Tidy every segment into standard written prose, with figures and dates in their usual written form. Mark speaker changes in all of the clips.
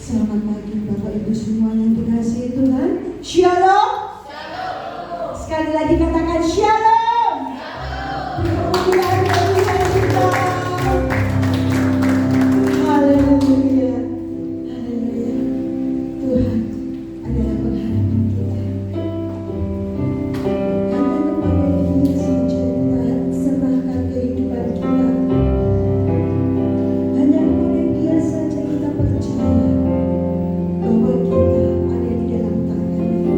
Speaker 1: Selamat pagi Bapak Ibu semua yang dikasihi Tuhan. Shalom. Sekali lagi katakan shalom. Kemuliaan Tuhan kita. Haleluya. Haleluya. Tuhan adalah pengharapan kita. Hanya kepada Dia saja kita serahkan kehidupan kita. Hanya kepada Dia saja kita percaya bahwa kita ada di dalam tangan-Nya.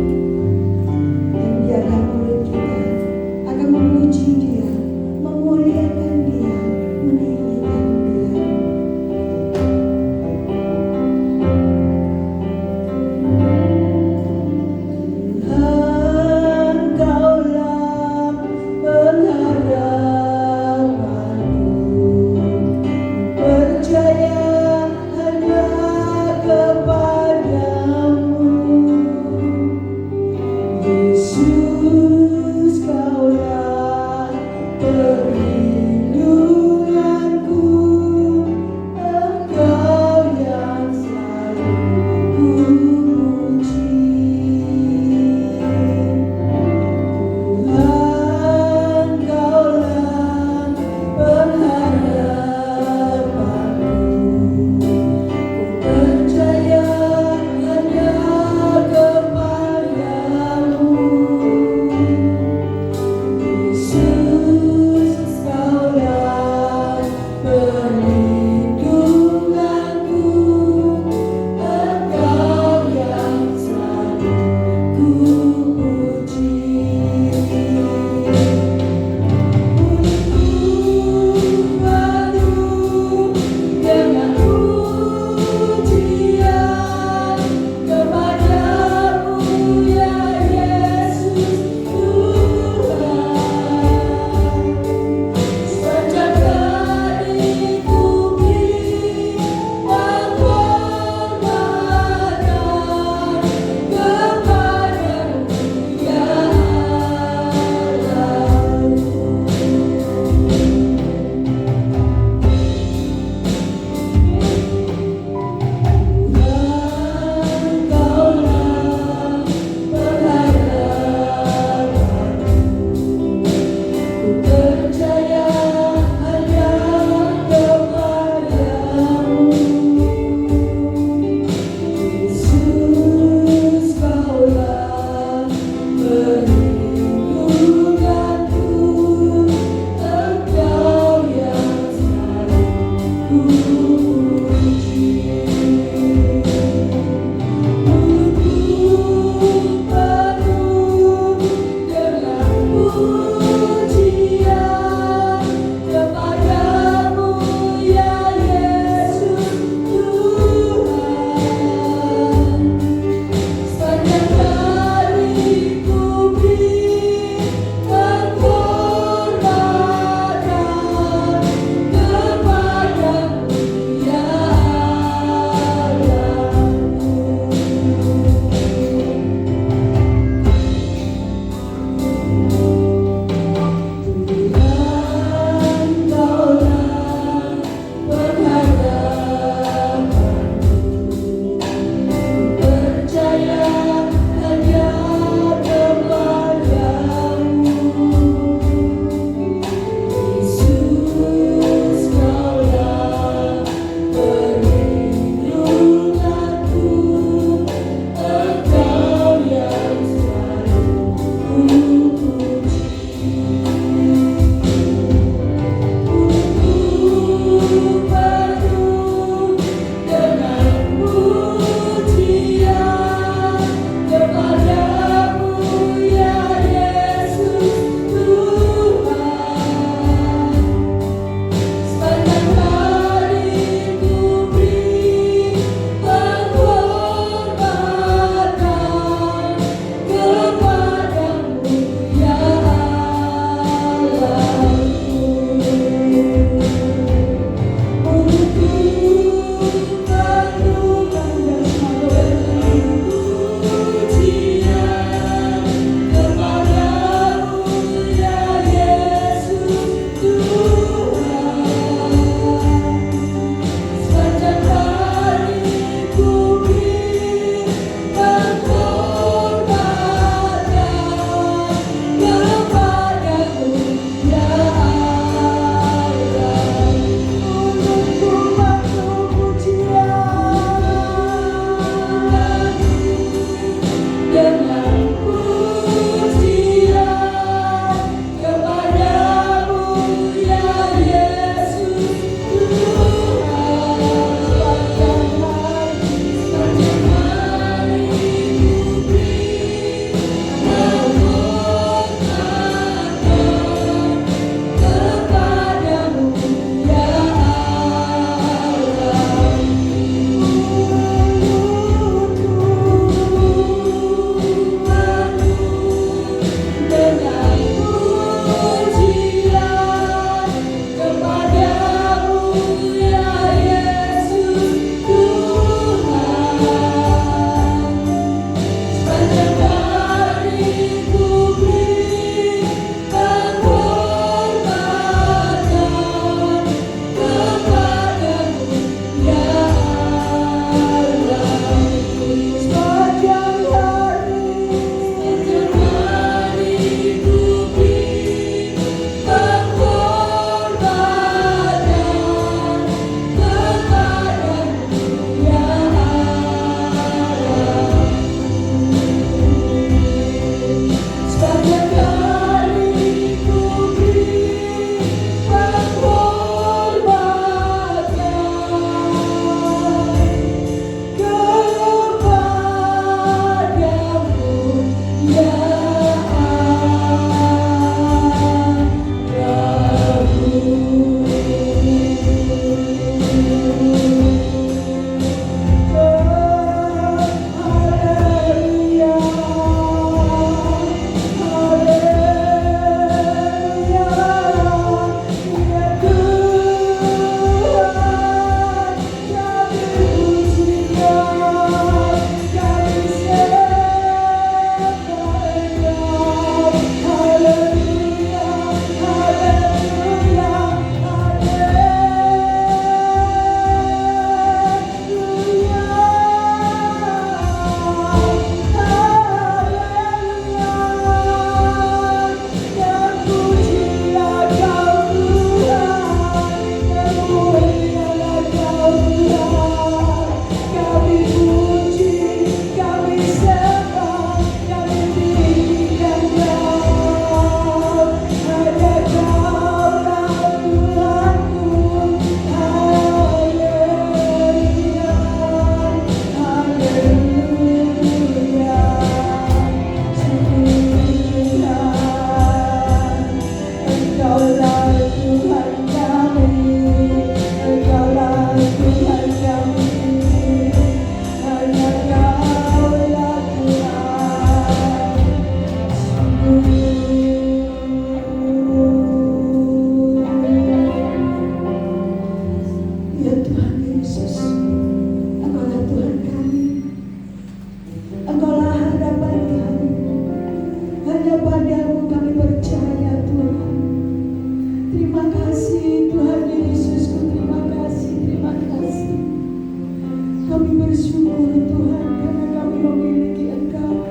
Speaker 1: Kami bersyukur Tuhan karena kami memiliki Engkau.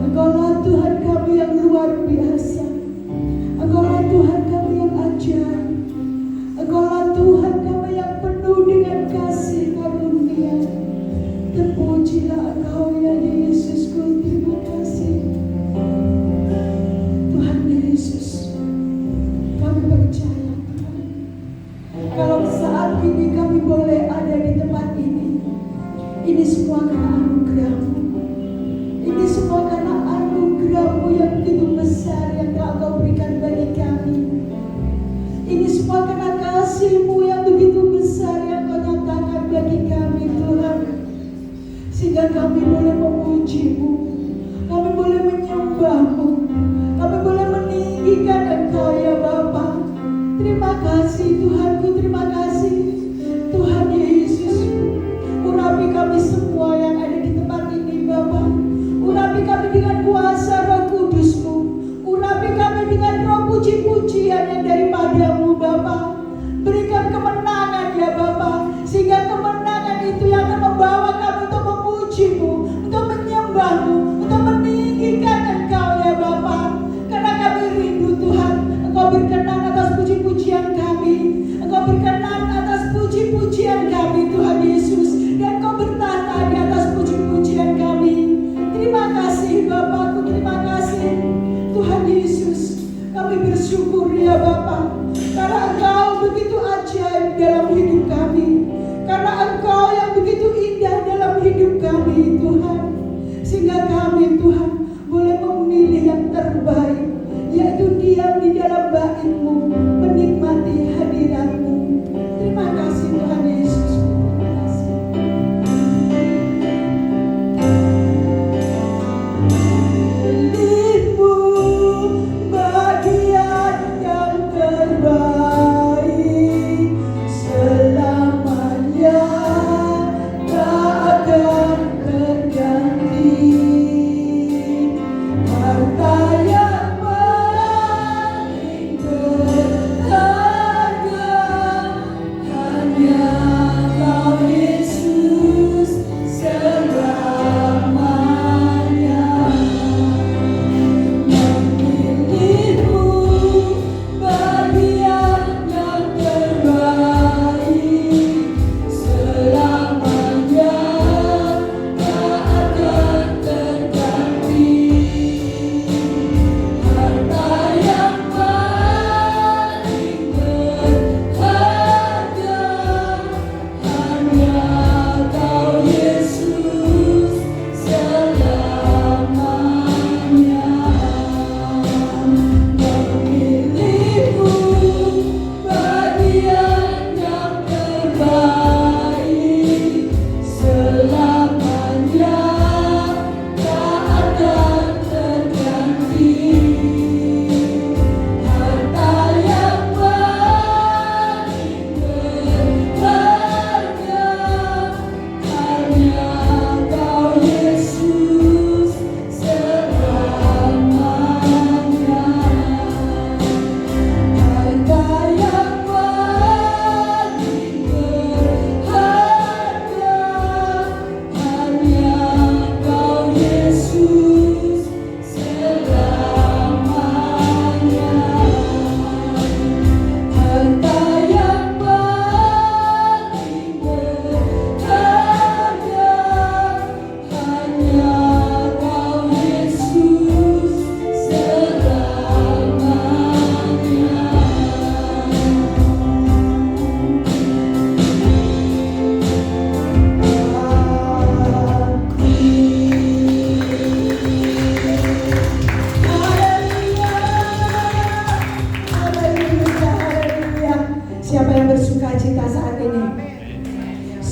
Speaker 1: Engkaulah Tuhan kami yang luar biasa. Engkaulah Tuhan kami yang ajaib. Engkaulah Tuhan kami yang penuh dengan kasih karunia. Terpujilah Engkau ya Yesusku, terima kasih. Tuhan Yesus, kami percaya Tuhan, kalau saat ini kami boleh ada di tempat ini semua karena anugerah-Mu. Ini semua karena anugerah-Mu yang begitu besar yang Kau berikan bagi kami. Ini semua karena kasih-Mu yang begitu besar yang Kau nyatakan bagi kami Tuhan. Sehingga kami boleh memuji-Mu, kami boleh menyembah-Mu, kami boleh meninggikan Engkau ya Bapa. Terima kasih Tuhanku, terima kasih Tuhan Yesus. Urapi kami semua yang ada di tempat ini Bapa. Urapi kami dengan kuasa Roh Kudus-Mu. Urapi kami dengan roh puji-pujian yang daripada-Mu Bapa. Berikan kemenangan ya Bapa, sehingga kemenangan itu yang akan membawa kami untuk memuji-Mu, untuk menyembah-Mu, untuk meninggikan Engkau ya Bapa. Karena kami rindu Tuhan, Engkau berkenan atas puji-pujian kami. Engkau berkenan atas puji-pujian kami Tuhan Yesus. Dan Kau bertata di atas puji-pujian kami. Terima kasih Bapakku, terima kasih Tuhan Yesus. Kami bersyukur ya Bapa, karena Engkau begitu ajaib dalam hidup kami. Karena Engkau yang begitu indah dalam hidup kami Tuhan. Sehingga kami Tuhan boleh memilih yang terbaik, yaitu diam di dalam bait-Mu, menikmati hadirat-Mu. Terima kasih Tuhan Yesus.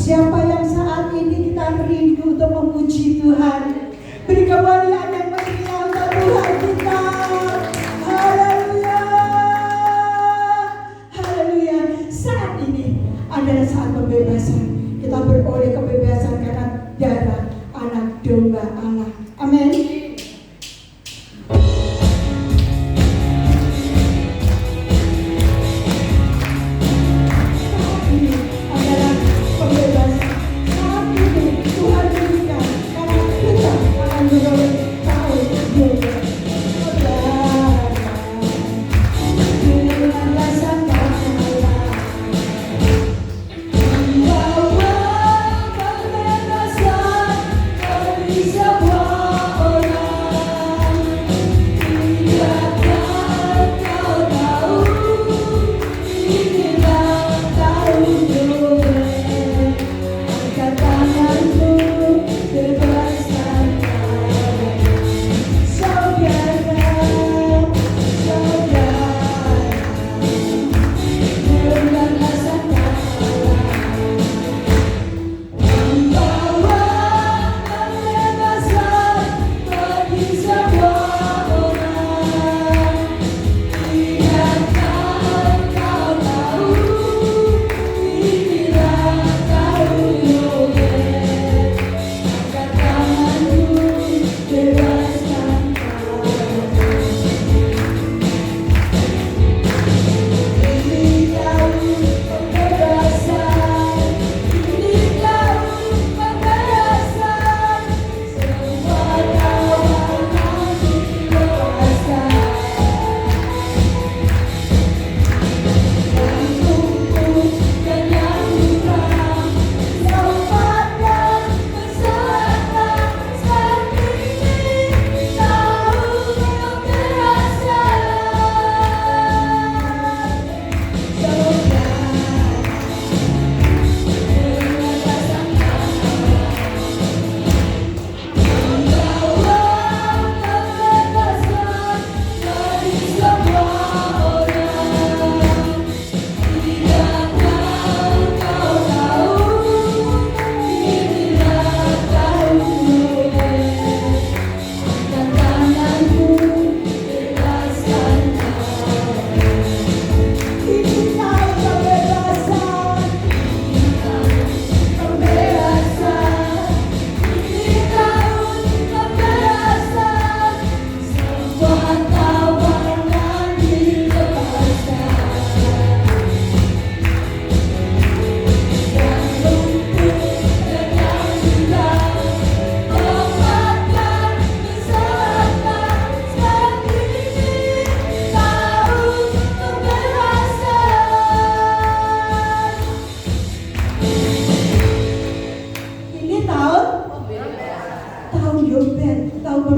Speaker 1: Siapa yang saat ini kita rindu untuk memuji Tuhan? Beri kemuliaan yang meriah untuk Tuhan kita. Haleluya, haleluya. Saat ini adalah saat pembebasan. Kita beroleh kebebasan karena darah anak domba Allah. Amin. Saat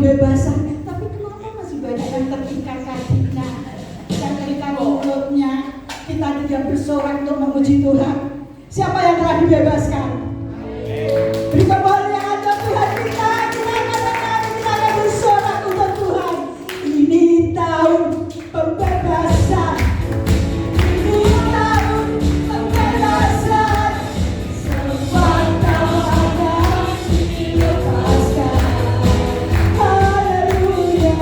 Speaker 1: pembebasan. Tapi kenapa masih banyak yang terikat kakinya, yang terikat mulutnya? Kita tidak bersorak untuk memuji Tuhan. Siapa yang telah dibebaskan? Beri kemuliaan Tuhan kita. Kita akan bersorak untuk Tuhan. Ini tahun pembebasan. Ini tahun pembebasan. Semua kau akan dilepaskan. Haleluya.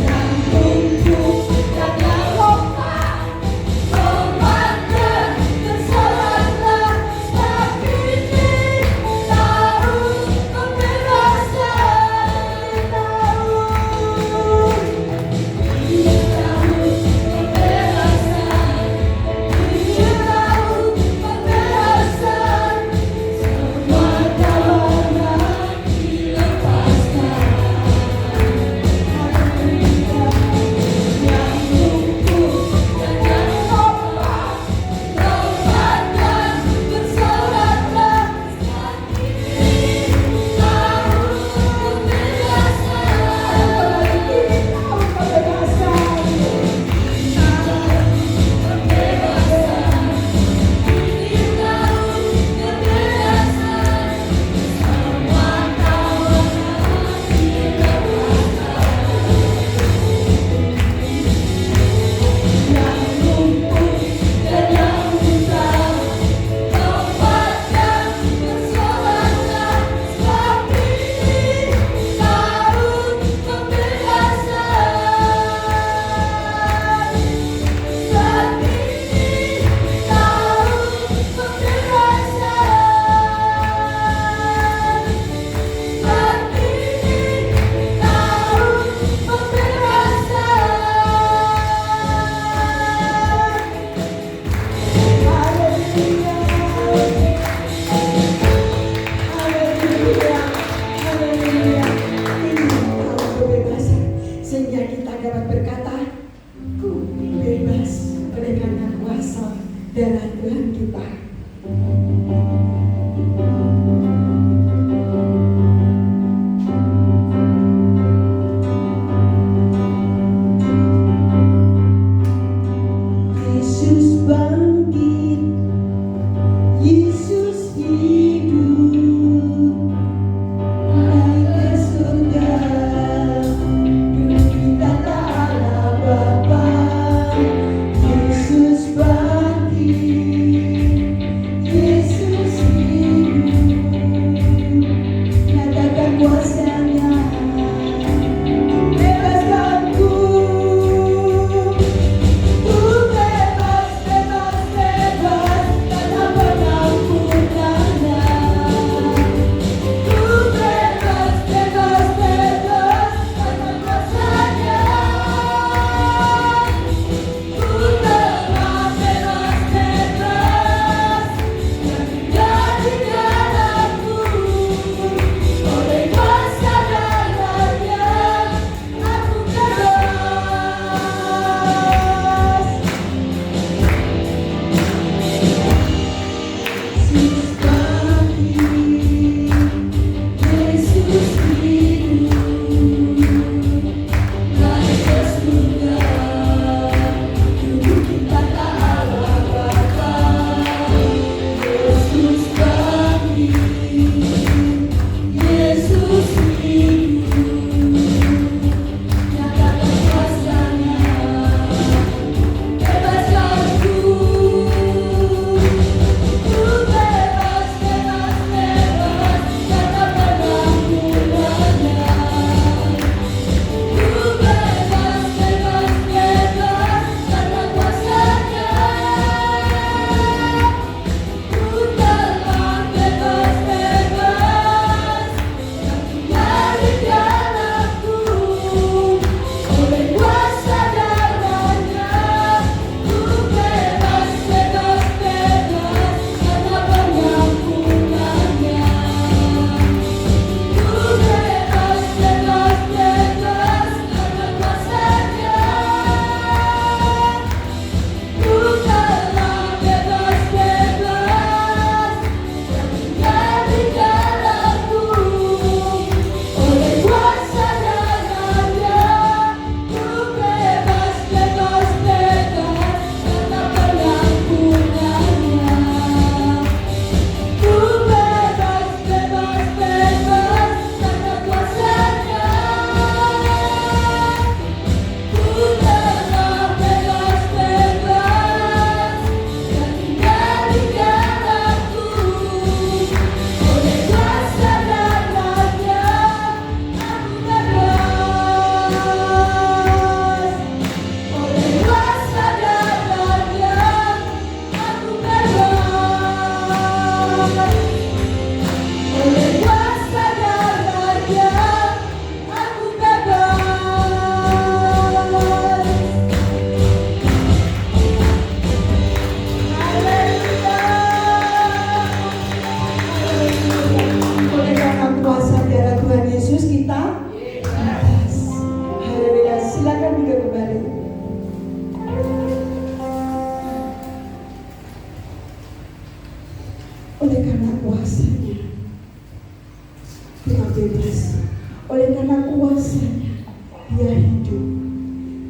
Speaker 1: Yang tunduk dan yang lompat, komandan kesalahan sekarang. kuasanya kita bebas. Oleh karena kuasanya dia hidup.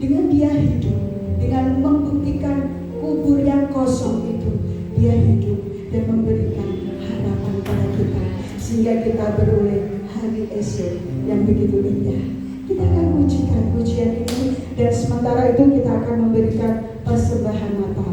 Speaker 1: Dengan dia hidup, dengan membuktikan kubur yang kosong itu, dia hidup dan memberikan harapan pada kita, sehingga kita beroleh hari esok yang begitu indah. Kita akan pujikan pujian ini, dan sementara itu kita akan memberikan persembahan Natal.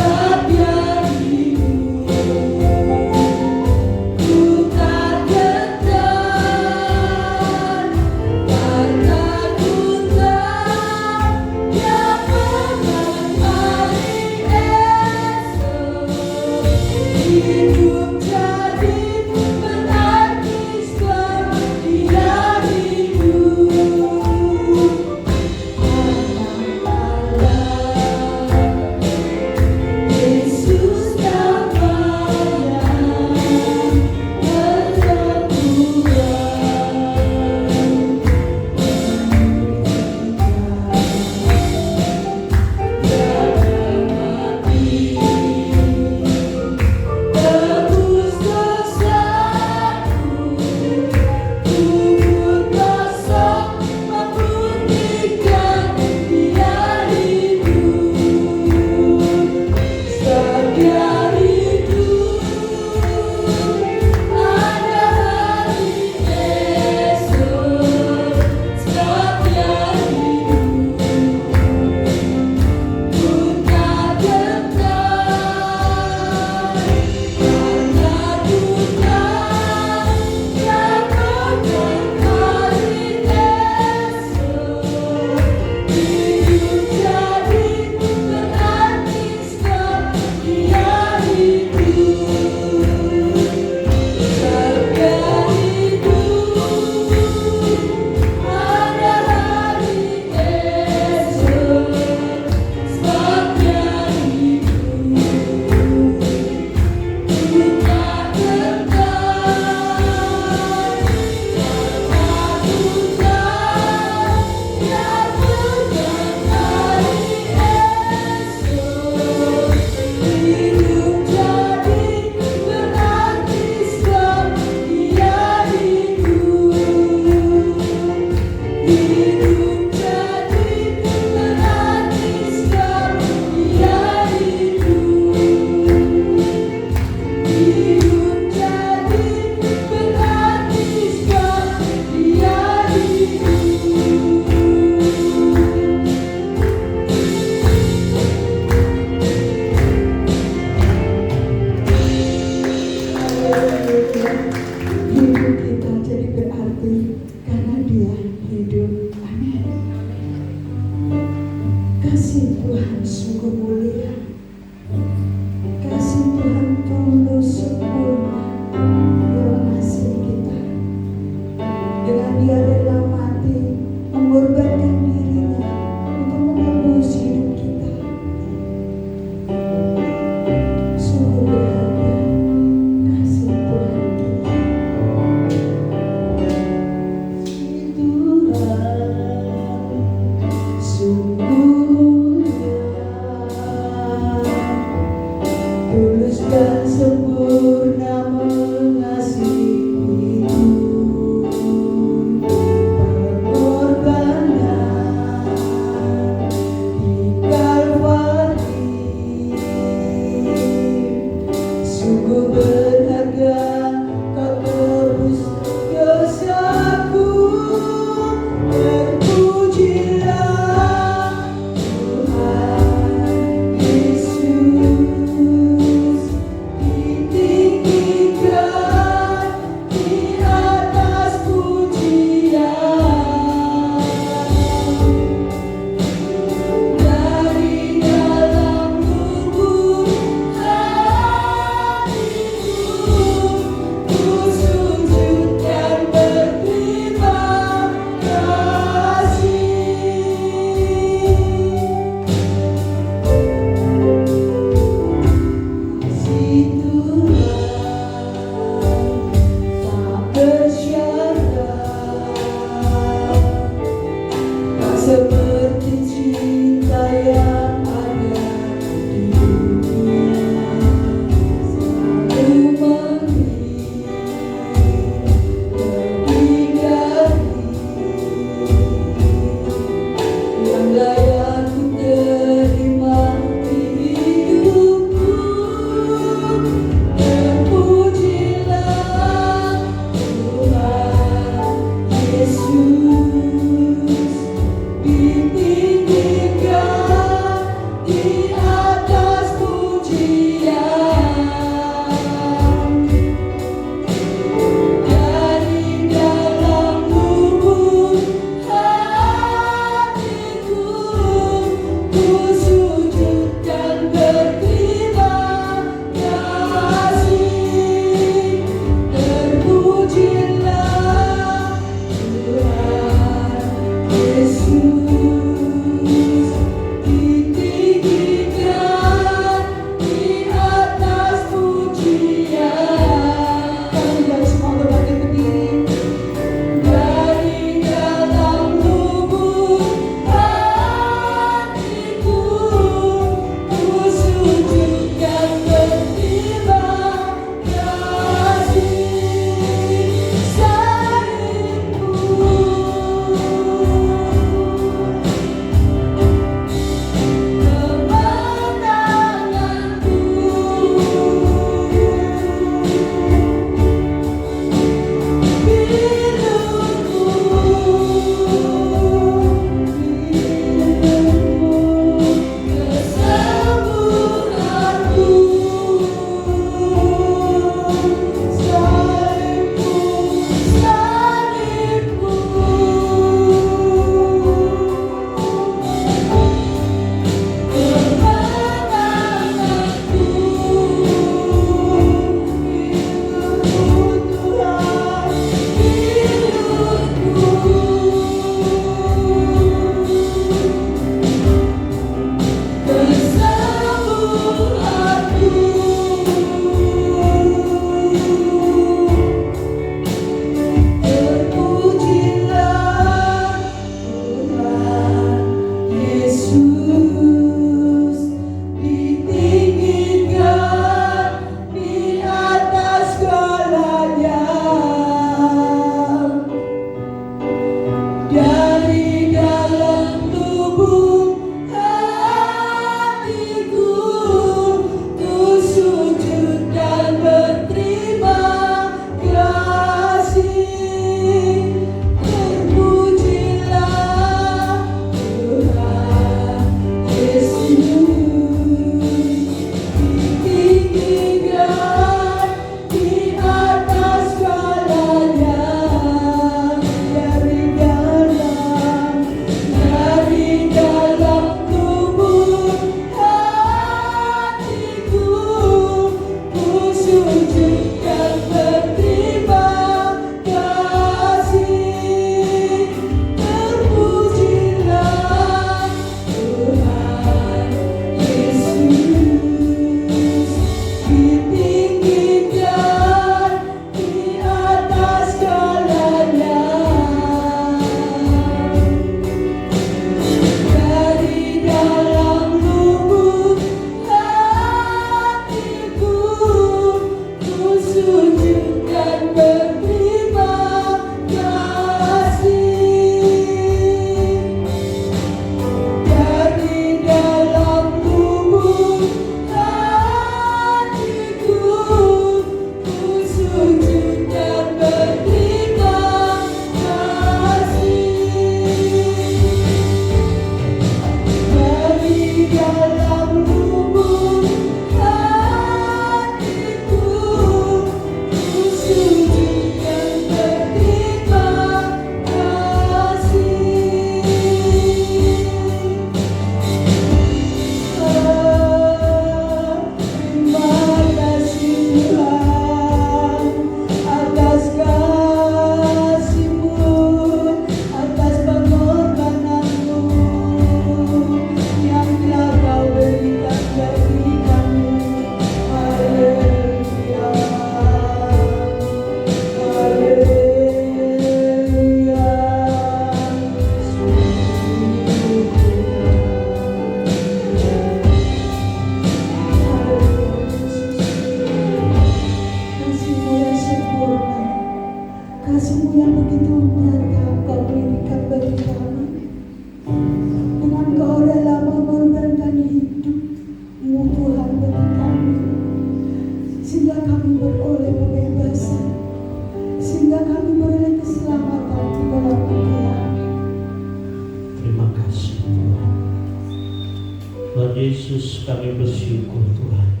Speaker 2: Tuhan Yesus, kami bersyukur Tuhan,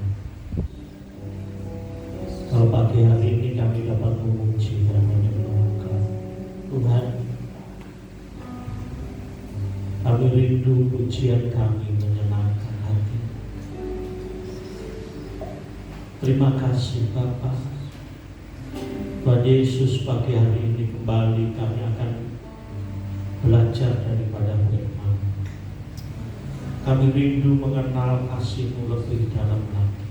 Speaker 2: kalau pagi hari ini kami dapat memuji dan menyembah Engkau. Tuhan, kami rindu pujian kami menyenangkan hati. Terima kasih Bapa. Tuhan Yesus, pagi hari ini kembali kami akan belajar daripada firman. Kami rindu mengenal kasih-Mu lebih dalam lagi,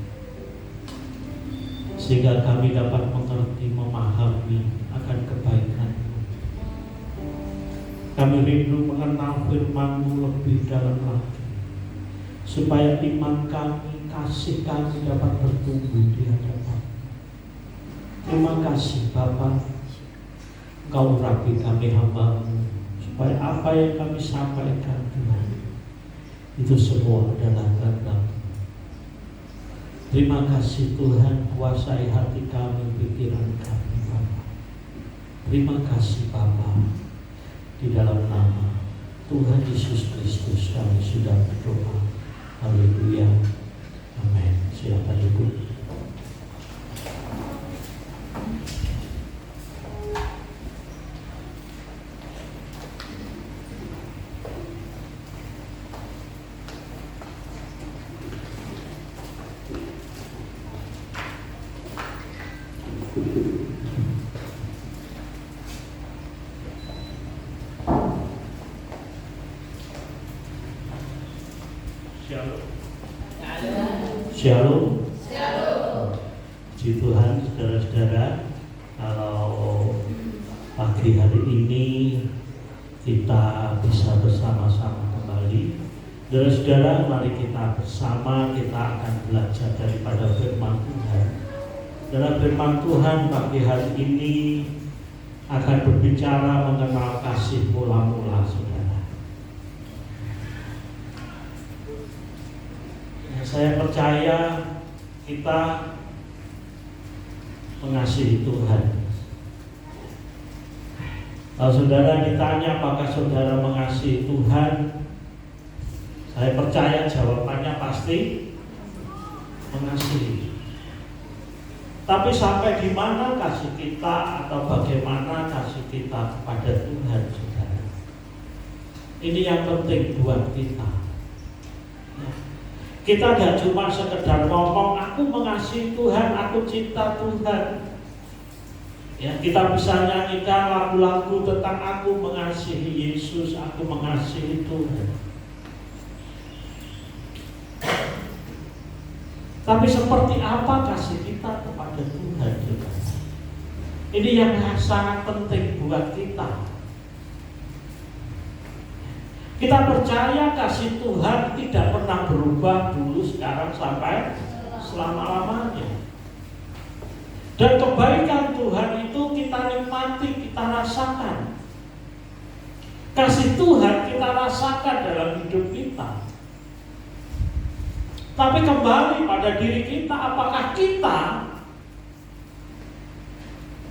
Speaker 2: sehingga kami dapat mengerti, memahami akan kebaikan-Mu. Kami rindu mengenal firman-Mu lebih dalam lagi, supaya iman kami, kasih kami dapat bertumbuh di hadapan. Terima kasih Bapa, Engkau urapi kami hamba-Mu, supaya apa yang kami sampaikan Tuhan, itu semua adalah kehendak. Terima kasih Tuhan, kuasai hati kami, pikiran kami Bapa. Terima kasih Bapa. Di dalam nama Tuhan Yesus Kristus kami sudah berdoa. Haleluya. Amin. Silakan Ibu. Shalom. Puji Tuhan, saudara-saudara, kalau pagi hari ini kita bisa bersama-sama kembali. Saudara-saudara, mari kita bersama, kita akan belajar daripada firman Tuhan. Dalam firman Tuhan pagi hari ini akan berbicara mengenal kasih mula-mula, saudara. Saya percaya kita mengasihi Tuhan. Kalau saudara ditanya apakah saudara mengasihi Tuhan, saya percaya jawabannya pasti mengasihi. Tapi sampai di mana kasih kita atau bagaimana kasih kita kepada Tuhan, saudara? Ini yang penting buat kita. Kita tidak cuma sekedar ngomong, aku mengasihi Tuhan, aku cinta Tuhan. Ya, kita bisa nyanyikan lagu-lagu tentang aku mengasihi Yesus, aku mengasihi Tuhan. Tapi seperti apa kasih kita kepada Tuhan? Ini yang sangat penting buat kita. Kita percaya kasih Tuhan tidak pernah berubah dulu, sekarang, sampai selama-lamanya. Dan kebaikan Tuhan itu kita nikmati, kita rasakan. Kasih Tuhan kita rasakan dalam hidup kita. Tapi kembali pada diri kita, apakah kita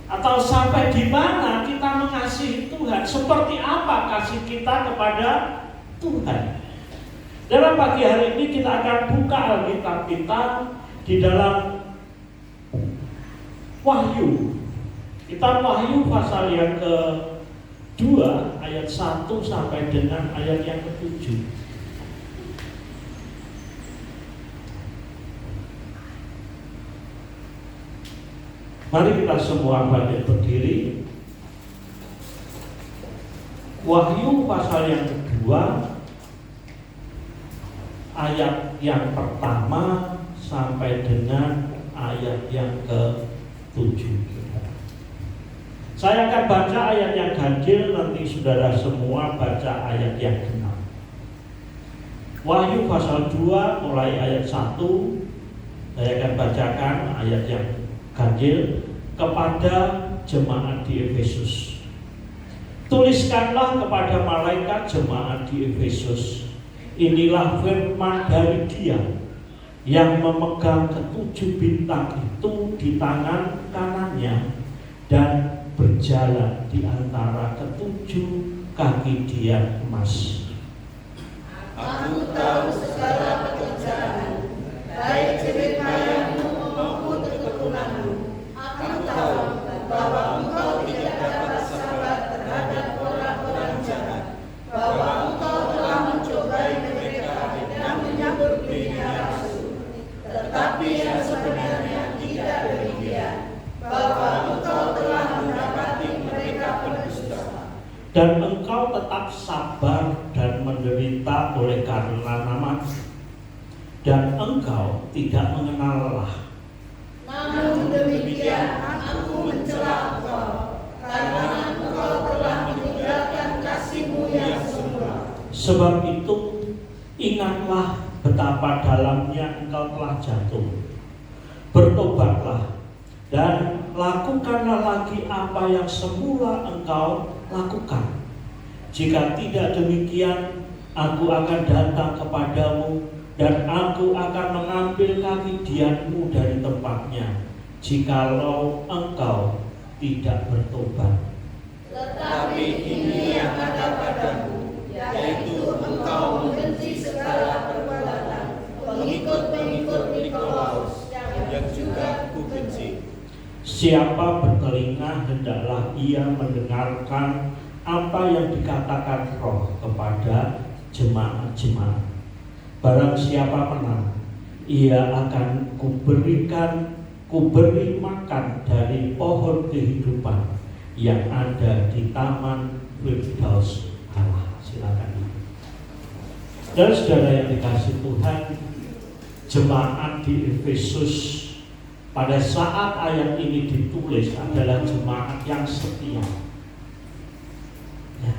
Speaker 2: atau sampai di mana kita mengasihi Tuhan? Seperti apa kasih kita kepada Tuhan? Dalam pagi hari ini kita akan buka Alkitab kita di dalam Wahyu. Kitab Wahyu pasal yang ke-2 ayat 1 sampai dengan ayat yang ke-7. Mari kita semua bangkit berdiri. Wahyu pasal yang kedua ayat yang pertama sampai dengan ayat yang ke-7. Saya akan baca ayat yang ganjil, nanti saudara semua baca ayat yang genap. Wahyu pasal 2 mulai ayat 1. Saya akan bacakan ayat yang ganjil. Kepada jemaat di Efesus, tuliskanlah kepada malaikat jemaat di Efesus, inilah firman dari Dia yang memegang ketujuh bintang itu di tangan kanannya dan berjalan di antara ketujuh kaki Dia emas.
Speaker 3: Aku tahu segala
Speaker 1: kesalahan, baik jerih payahmu maupun ketekunanmu. Aku tahu bahwa engkau tidak dapat sabar terhadap orang-orang jahat, bahwa engkau telah mencobai mereka dan menyambut dirinya rasul. Tetapi yang sebenarnya tidak demikian, bahwa engkau telah mendapati mereka pendusta.
Speaker 2: Dan engkau tetap sabar dan menderita oleh karena namaku, dan engkau tidak mengenal lelah.
Speaker 1: Namun demikian aku mencela engkau, karena engkau telah meninggalkan kasih-Mu yang semula.
Speaker 2: Sebab itu ingatlah betapa dalamnya engkau telah jatuh. Bertobatlah dan lakukanlah lagi apa yang semula engkau lakukan. Jika tidak demikian, aku akan datang kepadamu dan aku akan mengambil kakidianmu dari tempatnya, jikalau engkau tidak bertobat.
Speaker 1: Tetapi ini yang ada padamu, yaitu engkau membenci segala perbuatan pengikut-pengikut Nikolaus, yang juga kubenci.
Speaker 2: Siapa bertelinga, hendaklah ia mendengarkan apa yang dikatakan Roh kepada jemaat-jemaat. Barang siapa menang, ia akan kuberi makan dari pohon kehidupan yang ada di taman Firdaus Allah. Silakan. Dan saudara yang dikasih Tuhan, jemaat di Efesus pada saat ayat ini ditulis adalah jemaat yang setia. Ya.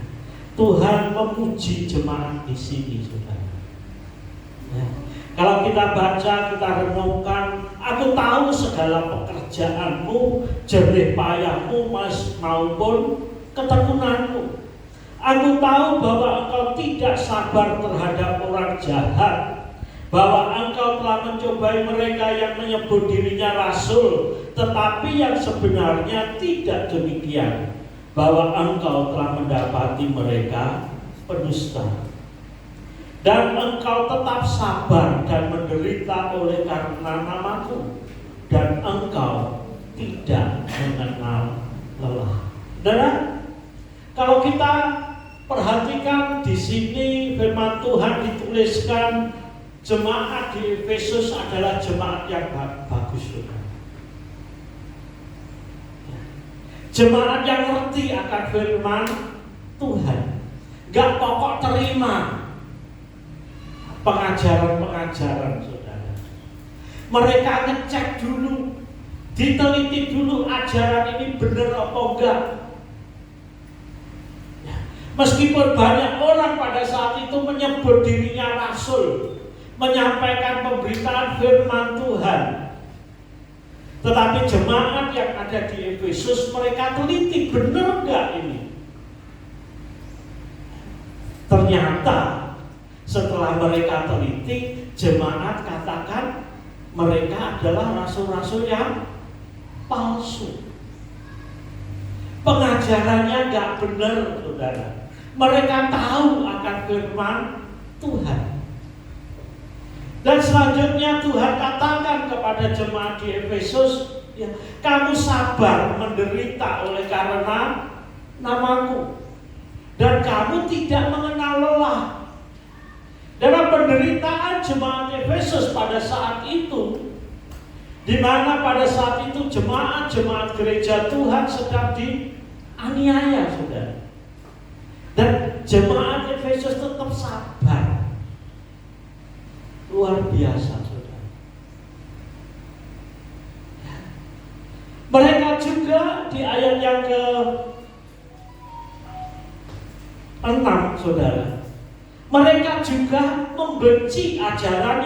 Speaker 2: Tuhan memuji jemaat di sini, saudara. Ya. Kalau kita baca, kita renungkan, aku tahu segala pekerjaanmu, jerih payahmu maupun ketekunanmu. Aku tahu bahwa engkau tidak sabar terhadap orang jahat, bahwa engkau telah mencobai mereka yang menyebut dirinya rasul, tetapi yang sebenarnya tidak demikian, bahwa engkau telah mendapati mereka pendusta. Dan engkau tetap sabar dan menderita oleh karena namaku, dan engkau tidak mengenal lelah. Dan kalau kita perhatikan di sini firman Tuhan dituliskan, jemaat di Efesus adalah jemaat yang bagus, saudara. Jemaat yang ngerti akan firman Tuhan, gak pokok terima pengajaran-pengajaran, saudara. Mereka ngecek dulu, diteliti dulu ajaran ini benar apa enggak. Meskipun banyak orang pada saat itu menyebut dirinya rasul, menyampaikan pemberitaan firman Tuhan, tetapi jemaat yang ada di Efesus mereka teliti, benar enggak ini? Ternyata setelah mereka teliti, jemaat katakan mereka adalah rasul-rasul yang palsu. Pengajarannya enggak benar, saudara. Mereka tahu akan firman Tuhan. Dan selanjutnya Tuhan katakan kepada jemaat di Efesus, ya, kamu sabar menderita oleh karena namaku, dan kamu tidak mengenal lelah. Dalam penderitaan jemaat Efesus pada saat itu, di mana pada saat itu jemaat gereja Tuhan sedang dianiaya, saudara. Dan jemaat Efesus tetap sabar. Luar biasa, saudara. Mereka juga di ayat yang ke-6, saudara, mereka juga membenci ajaran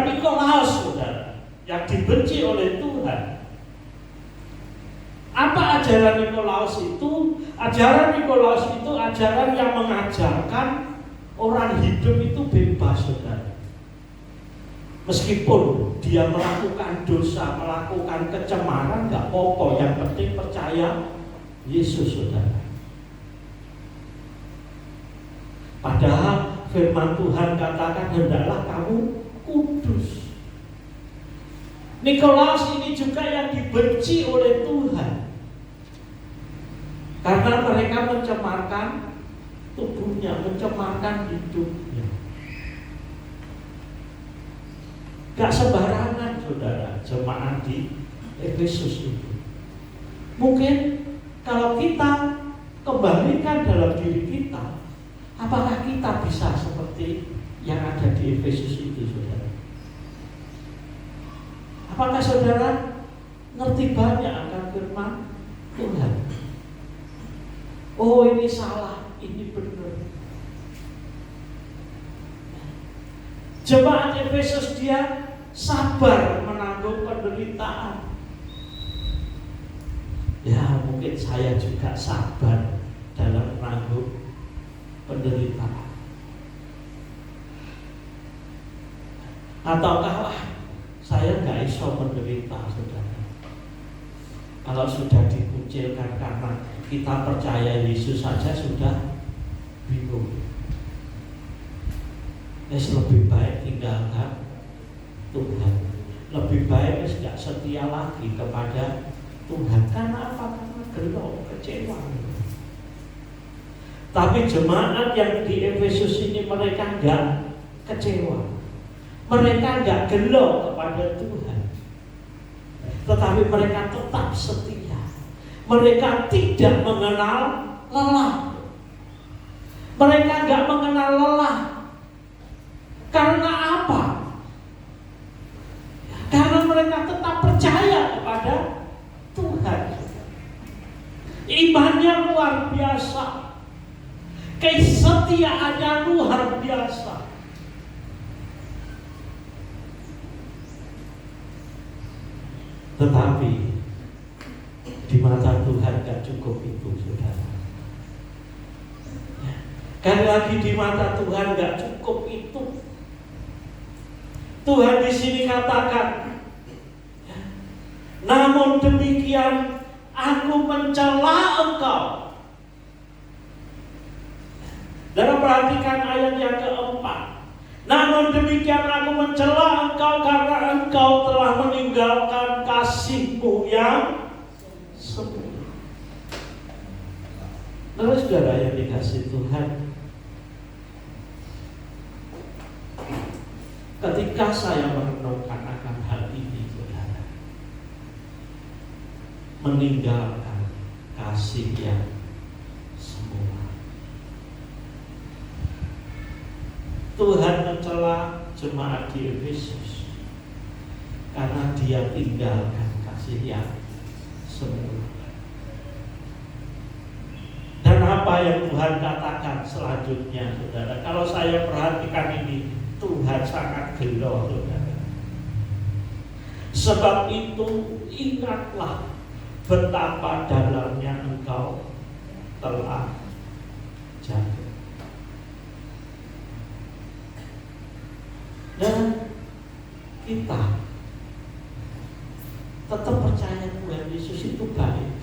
Speaker 2: Nikolaus, saudara, yang dibenci oleh Tuhan. Apa ajaran Nikolaus itu? Ajaran Nikolaus itu ajaran yang mengajarkan orang hidup itu bebas, saudara. Meskipun dia melakukan dosa, melakukan kecemaran, gak apa-apa, yang penting percaya Yesus, saudara. Padahal firman Tuhan katakan, hendaklah kamu kudus. Nikolaus ini juga yang dibenci oleh Tuhan karena mereka mencemarkan tubuhnya, mencemarkan hidupnya. Gak sembarangan saudara jemaat di Efesus itu. Mungkin kalau kita kembalikan dalam diri kita, apakah kita bisa seperti yang ada di Efesus itu, saudara? Apakah saudara ngerti banyak akan firman Tuhan? Oh, ini salah, ini benar. Jemaat Efesus dia sabar menanggung penderitaan. Ya, mungkin saya juga sabar dalam menanggung penderitaan. Ataukah saya nggak iso menderita, saudara? Kalau sudah dikucilkan karena kita percaya Yesus saja sudah bingung. Lebih baik tinggalkan Tuhan. Lebih baik nggak setia lagi kepada Tuhan. Karena apa? Karena gelo, kecewa. Tapi jemaat yang di Efesus ini mereka nggak kecewa. Mereka nggak gelo kepada Tuhan. Tetapi mereka tetap setia. Mereka tidak mengenal lelah. Mereka nggak mengenal lelah. Karena apa? Karena mereka tetap percaya kepada Tuhan. Imannya luar biasa. Kesetiaannya luar biasa. Tetapi di mata Tuhan gak cukup itu, saudara. Kan lagi di mata Tuhan gak cukup itu. Tuhan di sini katakan, namun demikian aku mencela engkau. Dan perhatikan ayat yang keempat. Namun demikian aku mencela engkau karena engkau telah meninggalkan kasihmu yang semula. Lalu saudara yang dikasih Tuhan, ketika saya merenungkan akan hal ini, saudara, meninggalkan kasih yang semula. Tuhan mencela jemaat di Efesus karena dia tinggalkan kasih yang semula. Dan apa yang Tuhan katakan selanjutnya, saudara? Kalau saya perhatikan ini, Tuhan sangat gelo, saudara. Sebab itu ingatlah betapa dalamnya engkau telah jatuh. Dan kita tetap percaya Tuhan Yesus itu baik.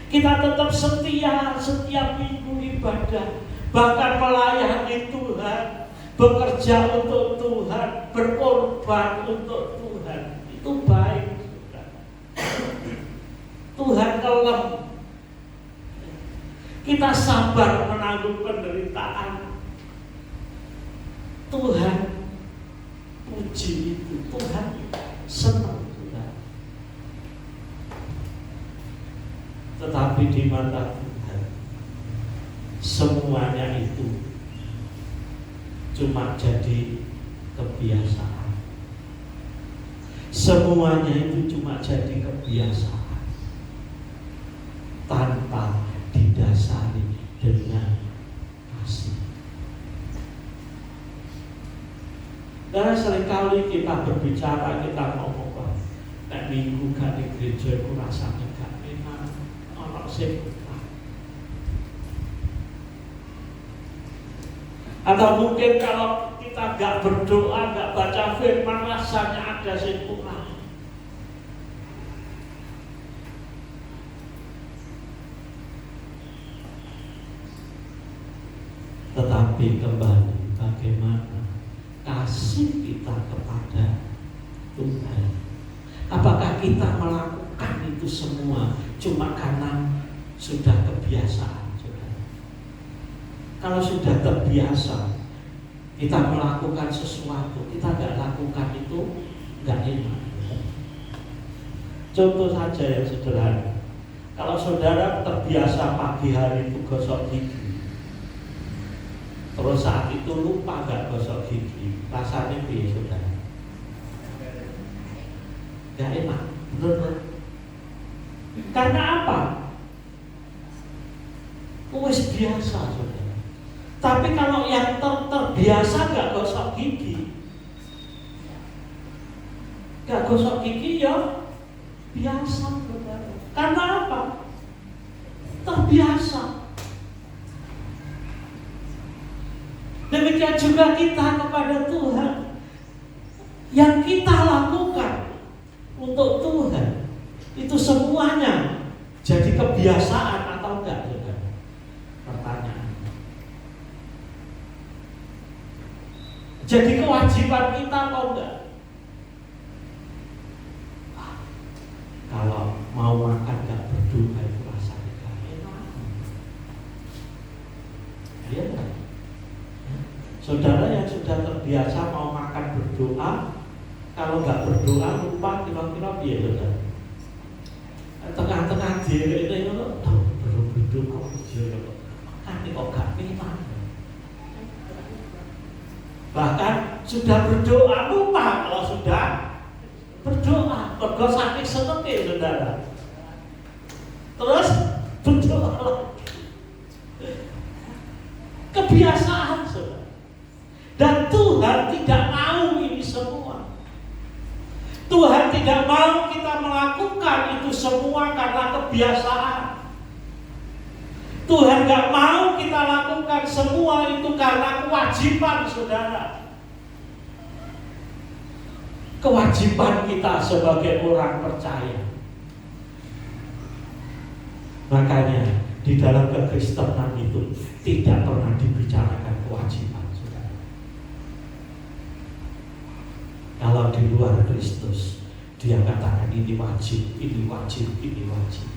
Speaker 2: Kita tetap setia setiap minggu ibadah, bahkan melayani Tuhan, bekerja untuk Tuhan, berkorban untuk Tuhan. Itu baik, saudara. Tuhan kelem. Kita sabar menanggung penderitaan. Tuhan puji itu, Tuhan senang, saudara. Tetapi di mata Tuhan semuanya itu cuma jadi kebiasaan. Semuanya itu cuma jadi kebiasaan tanpa didasari dengan kasih. Dan seringkali kita berbicara, kita ngomong, wah, nek minggu gak di gereja aku rasanya gak enak, orang sih. Atau mungkin kalau kita gak berdoa, gak baca firman, rasanya ada sing kurang. Tetapi kembali, bagaimana kasih kita kepada Tuhan? Apakah kita melakukan itu semua cuma karena sudah kebiasaan, saudara? Kalau sudah terbiasa kita melakukan sesuatu, kita nggak lakukan itu nggak enak. Contoh saja yang sederhana. Kalau saudara terbiasa pagi hari itu gosok gigi, terus saat itu lupa nggak gosok gigi, rasanya biasa, saudara? Nggak enak, benar. Karena apa? Wes biasa, saudara. Tapi kalau yang terbiasa nggak gosok gigi, ya biasa, saudara. Karena apa? Terbiasa. Demikian juga kita kepada Tuhan. Yang kita lakukan untuk Tuhan itu semuanya jadi kebiasaan atau enggak, saudara? Pertanyaan. Jadi kewajiban kita atau enggak? Kalau mau makan gak berdoa itu rasanya gak enak. Iya kan? Saudara yang sudah terbiasa mau makan berdoa, kalau gak berdoa lupa kira-kira biar, saudara. Tengah-tengah diri itu belum berdoa kan kok gak enak. Bahkan sudah berdoa lupa kalau sudah berdoa, berdoa saking senengnya, saudara. Terus berdoa lagi. Kebiasaan, saudara. Dan Tuhan tidak mau ini semua. Tuhan tidak mau kita melakukan itu semua karena kebiasaan. Tuhan gak mau kita lakukan semua itu karena kewajiban, saudara. Kewajiban kita sebagai orang percaya. Makanya di dalam kekristenan itu tidak pernah dibicarakan kewajiban, saudara. Kalau di luar Kristus dia katakan ini wajib, ini wajib, ini wajib.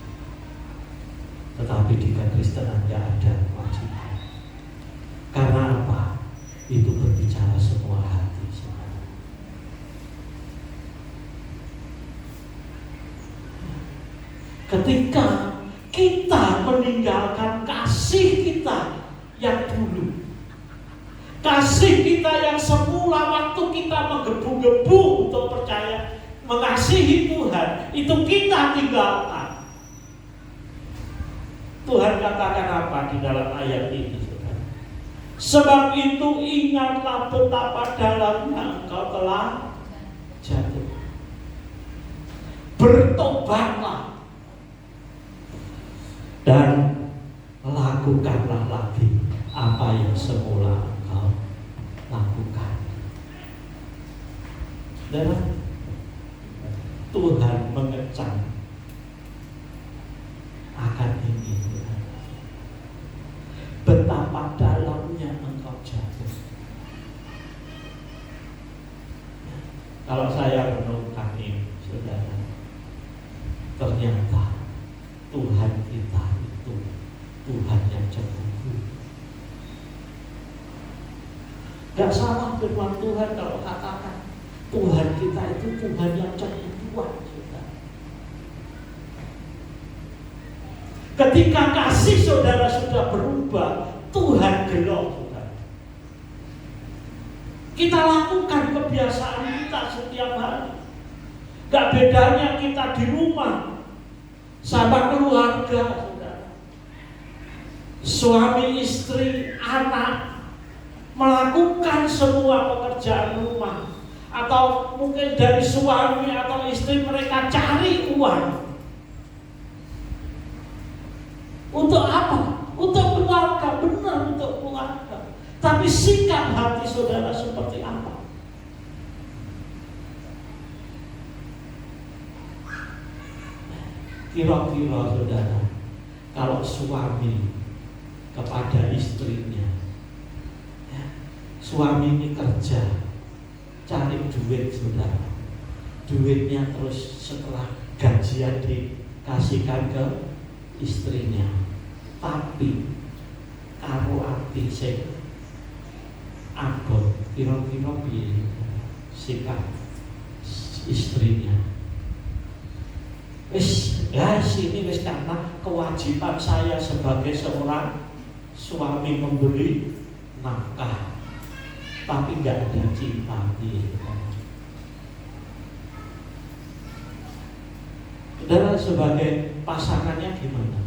Speaker 2: Tetapi di kekristenan tidak ada kewajiban. Karena apa? Itu berbicara semua hati, saudara. Ketika kita meninggalkan kasih kita yang dulu, kasih kita yang semula waktu kita menggebu-gebu untuk percaya mengasihi Tuhan, itu kita tinggalkan. Tuhan katakan apa di dalam ayat ini, saudara? Sebab itu ingatlah betapa dalamnya engkau telah jatuh. Bertobatlah dan lakukanlah lagi apa yang semula engkau lakukan. Dan Tuhan mengecam akan ini. Betapa dalamnya engkau jatuh. Kalau saya renungkan ini, saudara, ternyata Tuhan kita itu Tuhan yang cemburu. Gak salah firman Tuhan kalau katakan Tuhan kita itu Tuhan yang cemburuan, saudara. Ketika kasih saudara sudah berubah, Tuhan gelo, saudara. Kita lakukan kebiasaan kita setiap hari. Gak bedanya kita di rumah sama keluarga, saudara. Suami, istri, anak melakukan semua pekerjaan rumah, atau mungkin dari suami atau istri mereka cari uang. Untuk apa? Untuk keluarga, benar, untuk keluarga. Tapi sikap hati saudara seperti apa? Kira-kira saudara, kalau suami kepada istrinya Suami ini kerja, cari duit saudara. Duitnya terus setelah gajian dikasihkan ke istrinya. Tapi karo ati sing abot kira-kira piye sikap istrinya. Ini wis karena kewajiban saya sebagai seorang suami memberi nafkah, tapi nggak ada cinta. Saudara sebagai pasangannya gimana?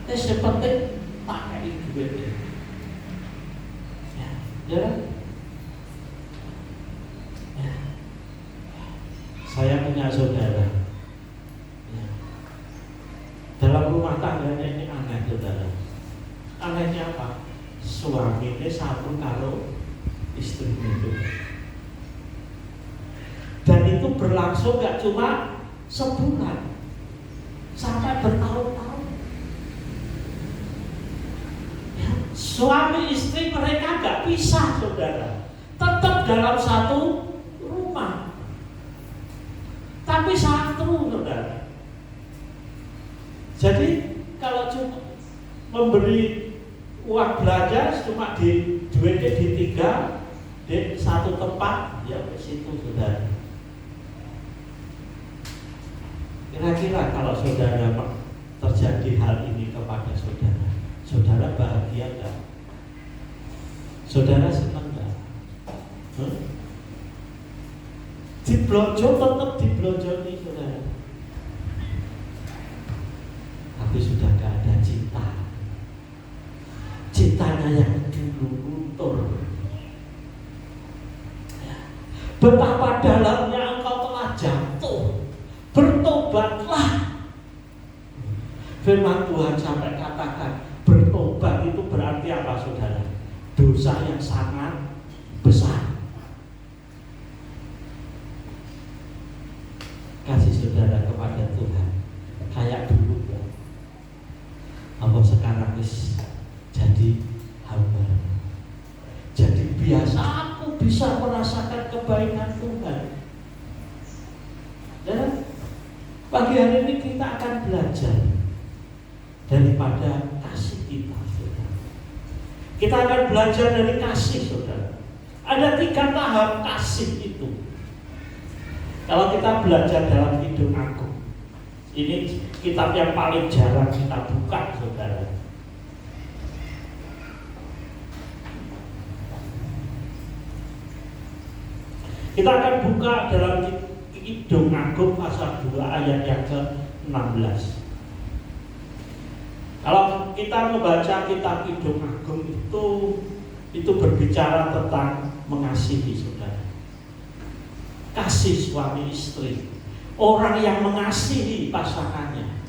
Speaker 2: Seperti pakai duit ya, saya punya saudara ya. Dalam rumah tangganya ini aneh saudara. Anehnya apa? Suaminya satu karo istrinya itu. Dan itu berlangsung gak cuma sebulan, sampai bertahun-tahun. Ya, suami istri mereka gak pisah saudara, tetap dalam satu rumah, tapi satu saudara. Jadi kalau cuma memberi uang belanja cuma di duitnya ditinggal di satu tempat, ya ke situ saudara. Kira-kira kalau saudara terjadi hal ini kepada saudara, saudara bahagia enggak? Saudara senang enggak? Diblonjo tetap diblonjo nih saudara, tapi sudah enggak ada cinta. Cintanya yang dulu luntur. Betapa dalamnya engkau telah jatuh. Bertobatlah. Firman Tuhan sampai katakan bertobat itu berarti apa saudara? Dosa yang sangat besar. Kasih saudara kepada Tuhan kayak dulu ya. Apa sekarang wis jadi hamba. Jadi biasa aku bisa merasakan kebaikan Tuhan. Dan pagi hari ini kita akan belajar daripada kasih kita, saudara. Kita akan belajar dari kasih, saudara. Ada 3 tahap kasih itu. Kalau kita belajar dalam Kidung Agung, ini kitab yang paling jarang kita buka, saudara. Kita akan buka dalam Kidung Agung pasal 2 ayat yang ke-16. Kalau kita membaca kitab Kidung Agung itu berbicara tentang mengasihi saudara. Kasih suami istri. Orang yang mengasihi pasangannya.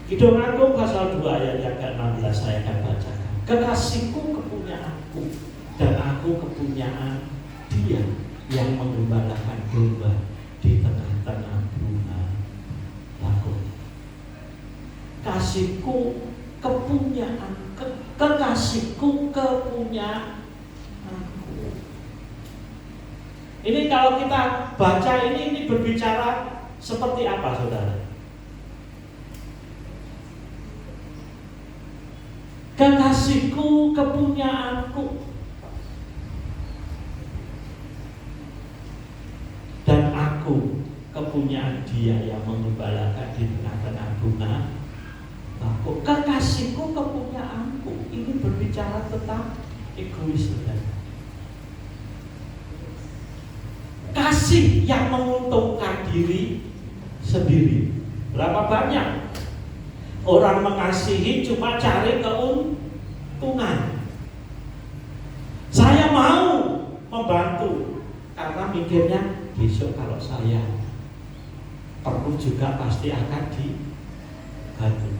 Speaker 2: Kidung Agung pasal 2 ayat yang ke-16 saya akan bacakan. Kekasihku kepunyaanku dan aku kepunyaan Dia yang menggembalakan domba di tengah-tengah bunga bakung. Kasihku kepunyaan, kekasihku kepunyaanku. Ini kalau kita baca ini berbicara seperti apa saudara? Kekasihku kepunyaanku dan aku kepunyaan Dia yang mengembalakan di tengah-tengah bunga bakung. Kekasihku kepunyaanku. Ini berbicara tentang egois saudara. Kasih yang menguntungkan diri sendiri. Berapa banyak orang mengasihi cuma cari keuntungan. Saya mau membantu karena mikirnya besok kalau saya perlu juga pasti akan dibantu.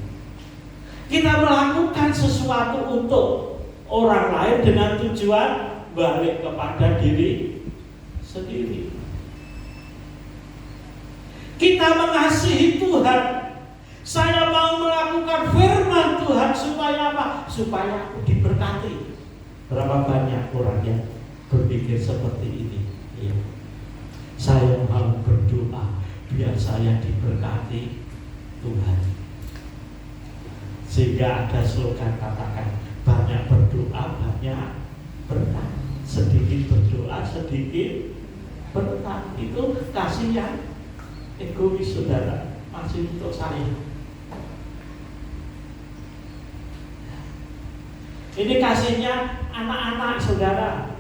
Speaker 2: Kita melakukan sesuatu untuk orang lain dengan tujuan balik kepada diri sendiri. kita mengasihi Tuhan. Saya mau melakukan firman Tuhan supaya apa? Supaya aku diberkati. Berapa banyak orang yang berpikir seperti ini? Ya. Saya mau berdoa biar saya diberkati Tuhan. Sehingga ada slogan katakan, banyak berdoa banyak berkat, sedikit berdoa sedikit berkat. Itu kasihan, egois saudara, masih untuk saya. Ini kasihnya anak-anak saudara.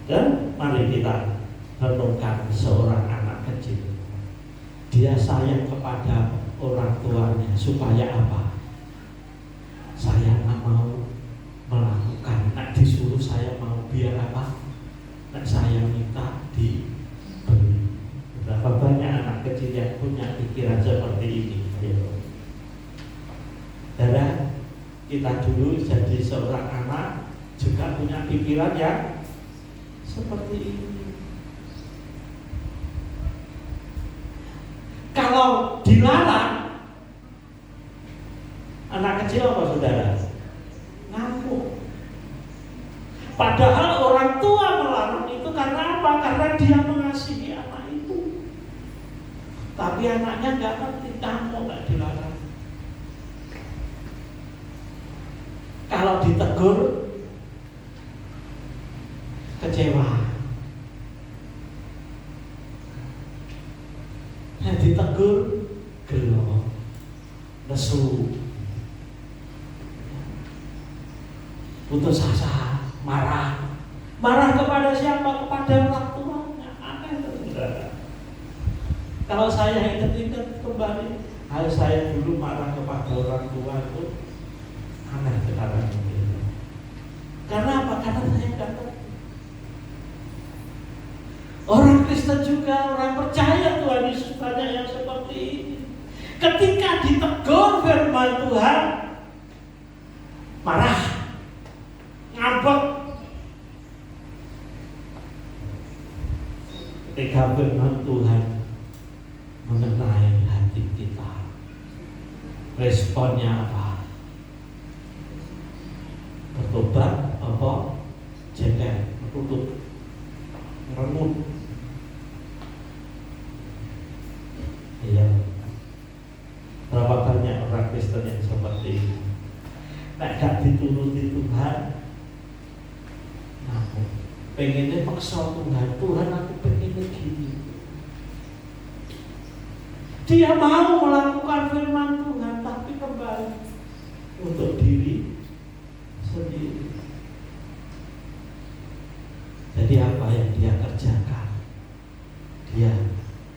Speaker 2: Dan mari kita renungkan seorang anak kecil. Dia sayang kepada orang tuanya supaya apa? Saya nggak mau melakukan, nak disuruh saya mau biar apa? Nak saya minta diberi. Berapa banyak anak kecil yang punya pikiran seperti ini? Saudara, kita dulu jadi seorang anak juga punya pikiran yang seperti ini. Kalau dilarang, anak kecil apa saudara? Ngamuk. Padahal orang tua melarang itu karena apa? Karena dia mengasihi anak itu. Tapi anaknya nggak ngerti, ngamuk, nggak dilarang. Kalau ditegur, kecewa. Nah, ditegur, gelo, lesu, putus asa, marah. Marah kepada siapa? Kepada orang tuanya. Aneh itu saudara. Kalau saya ingat-ingat kembali, saya dulu marah kepada orang tua itu aneh sekarang ini. Karena apa? Karena saya nggak tahu. Orang Kristen juga, orang percaya Tuhan Yesus banyak yang seperti ini. Ketika ditegur firman Tuhan, marah, ngambek. Ketika firman Tuhan mengenai hati kita, responnya apa? Bertobat apa? Jengkel, bertutup, merengut. Iya. Berapa banyak orang Kristen yang seperti ini? Nek gak dituruti Tuhan, aku pengennya maksa Tuhan. Tuhan, aku pengennya gini. Dia mau melakukan firman Tuhan, tapi kembali untuk diri sendiri. Jadi apa yang dia kerjakan? Dia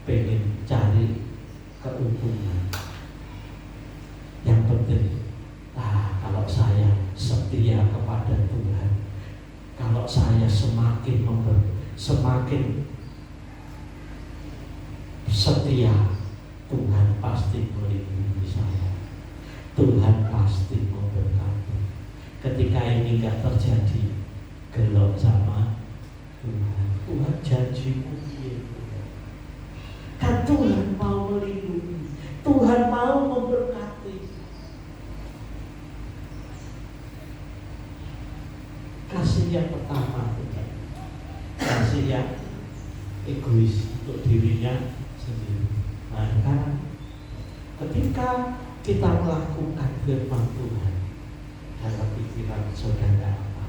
Speaker 2: pengen cari keuntungan. Yang penting, kalau saya setia kepada Tuhan, kalau saya semakin semakin setia, Tuhan pasti melindungi saya. Tuhan pasti memberkati. Ketika ini enggak terjadi, gelok sama Tuhan. Tuhan janjimu kan Tuhan mau melindungi, Tuhan mau memberkati. Kasih yang pertama, kasih yang egois untuk dirinya sendiri. Nah, sekarang ketika kita melakukan firman Tuhan, dalam pikiran saudara apa?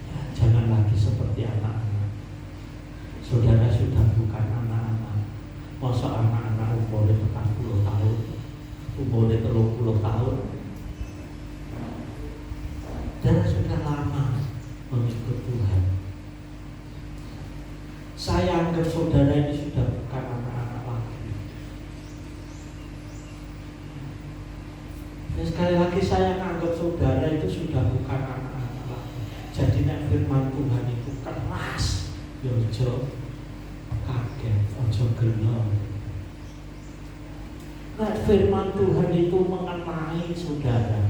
Speaker 2: Ya, jangan lagi seperti anak-anak. Saudara sudah bukan anak-anak. Masa anak-anak umurnya 40 tahun, umurnya 30 tahun. Dan sudah lama mengikut Tuhan. Saya anggap saudara ini sudah bukan anak-anak lagi. Dan sekali lagi saya anggap saudara itu sudah bukan anak-anak lagi. Jadi nek firman Tuhan itu keras, ojo kaget, ojo gelo. Nek firman Tuhan itu mengenai saudara,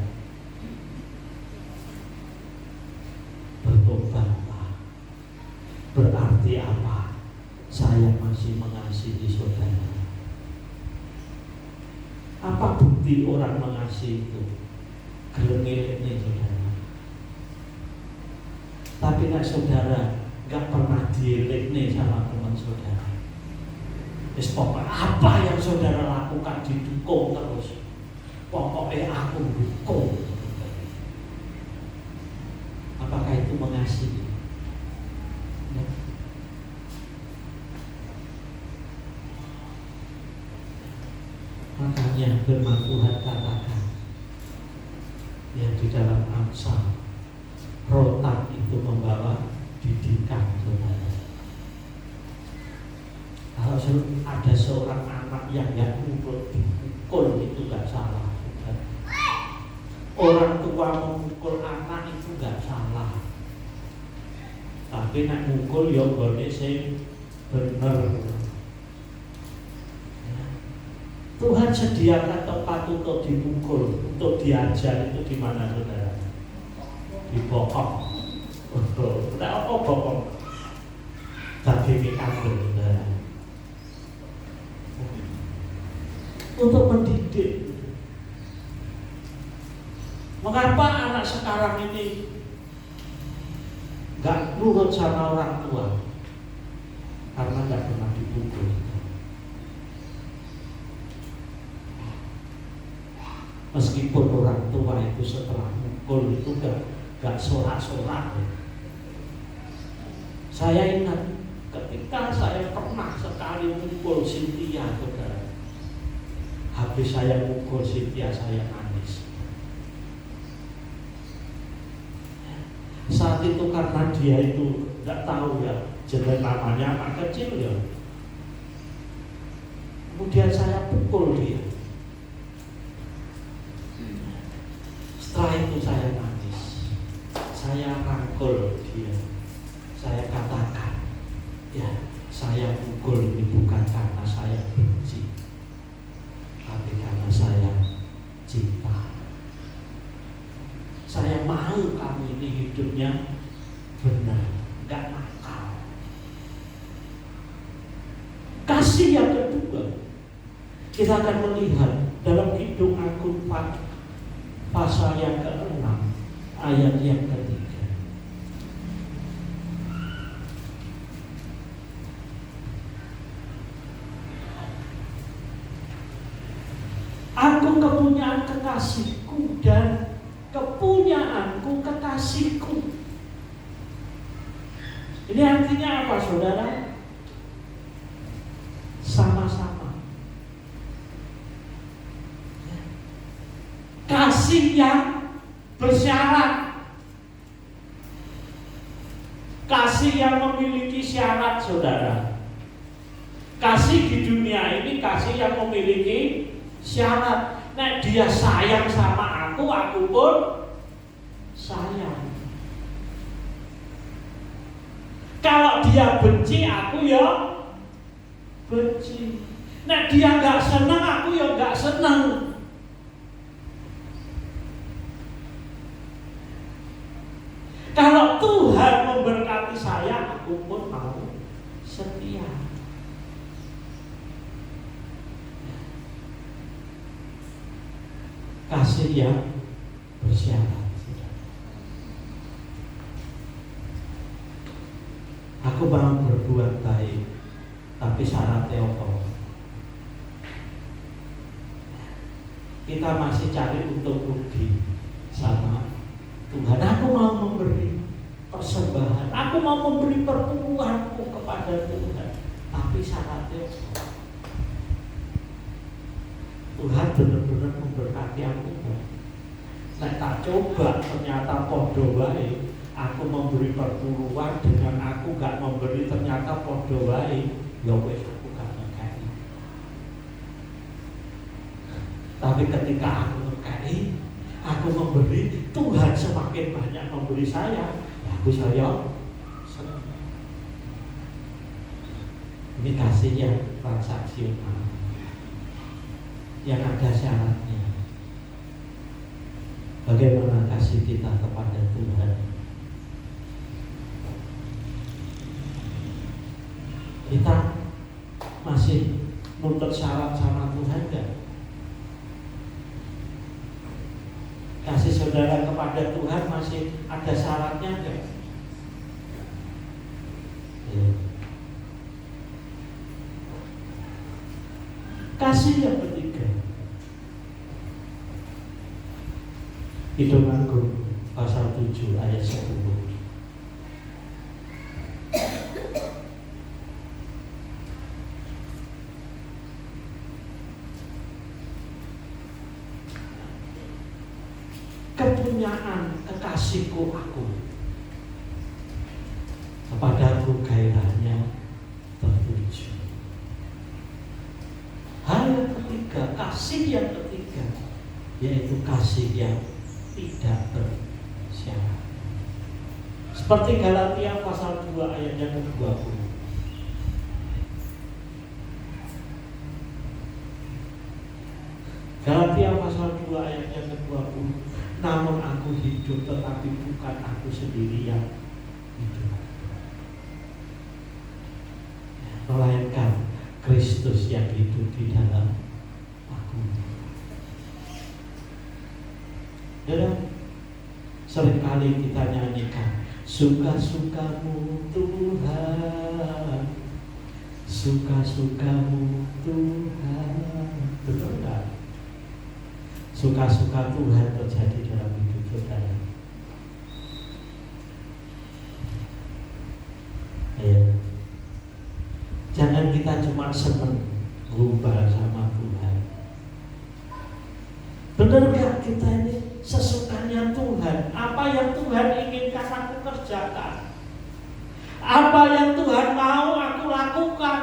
Speaker 2: bertobat berarti apa? Saya masih mengasihi saudara. Apa bukti orang mengasihi itu? Geleng ini saudara. Tapi nek saudara gak pernah dielik nih sama teman saudara, wis pokoknya apa yang saudara lakukan didukung terus. Pokoknya aku dukung. Apakah itu mengasihi? Ya. Makanya firman Tuhan katakan yang di dalam Amsal, rotan itu membawa didikan saudara. Kalau ada seorang anak yang gak dipukul itu gak salah. Orang tua memukul anak itu gak salah. Tapi nak mukul ya gone sing bener. Tuhan sediakan tempat untuk dipukul, untuk diajar itu di mana saudara? Di bokok. Tidak apa bokok. Daging kambing saudara. Untuk mendidik. Mengapa anak sekarang ini gak nurut sama orang tua? Karena gak pernah dipukul. Meskipun orang tua itu setelah mukul itu gak sorak-sorak. Saya ingat ketika saya pernah sekali mukul Cynthia saudara. Habis saya mukul Cynthia saya nangis. Saat itu karena dia itu tidak tahu ya jenis namanya anak kecil ya. Kemudian saya pukul dia. Setelah itu saya nangis. Saya rangkul dia. Saya katakan, ya saya pukul ini bukan karena saya benci, tapi karena saya cinta. Saya mau kamu ini hidupnya benar, gak nakal. Kasih yang kedua, kita akan melihat dalam Kidung Agung pasal yang ke-6 ayat yang ke-3. Aku kepunyaan kekasihku dan kepunyaanku kekasihku. Ini artinya apa saudara? Sama-sama. Kasih yang bersyarat. Kasih yang memiliki syarat saudara. Kasih di dunia ini kasih yang memiliki syarat. Nah dia sayang sama aku pun sayang. Kalau dia benci, aku ya benci. Nah dia gak senang, aku ya gak senang. Kalau Tuhan memberkati saya, aku pun mau setia. Kasih yang bersyarat. Aku mau berbuat baik, tapi syaratnya apa? Kita masih cari untung rugi sama Tuhan. Aku mau memberi persembahan, aku mau memberi perpuluhanku kepada Tuhan, tapi syaratnya apa? Tuhan benar-benar memberkati aku. Nek tak coba ternyata podo wae, aku memberi perpuluhan dengan aku gak memberi ternyata podo wae, ya wis aku gak ngekei. Tapi ketika aku ngekei, aku memberi, Tuhan semakin banyak memberi saya, ya aku sayang. Ini kasih yang transaksional, yang ada syaratnya. Bagaimana kasih kita kepada Tuhan? Kita masih nuntut syarat sama Tuhan enggak? Kasih saudara kepada Tuhan masih ada syaratnya enggak? Ya. Kasih yang ketiga, Kidung Agung pasal 7 ayat 10. Kepunyaan kekasihku aku, kepadaku gairahnya tertuju. Hal yang ketiga, kasih yang ketiga, yaitu kasih yang tidak bersyarat. Seperti Galatia pasal 2 ayat yang ke-20. Galatia pasal 2 ayat yang ke-20. Namun aku hidup, tetapi bukan aku sendiri yang hidup, melainkan Kristus yang hidup di dalam aku. Ya, seringkali kita nyanyikan, suka-sukamu Tuhan, suka-sukamu Tuhan. Betul enggak? Suka-suka Tuhan terjadi dalam hidup saudara. Ya. Jangan kita cuma senang gombal sama Tuhan. Benar gak kita ini sesukanya Tuhan? Apa yang Tuhan inginkan aku kerjakan? Apa yang Tuhan mau aku lakukan?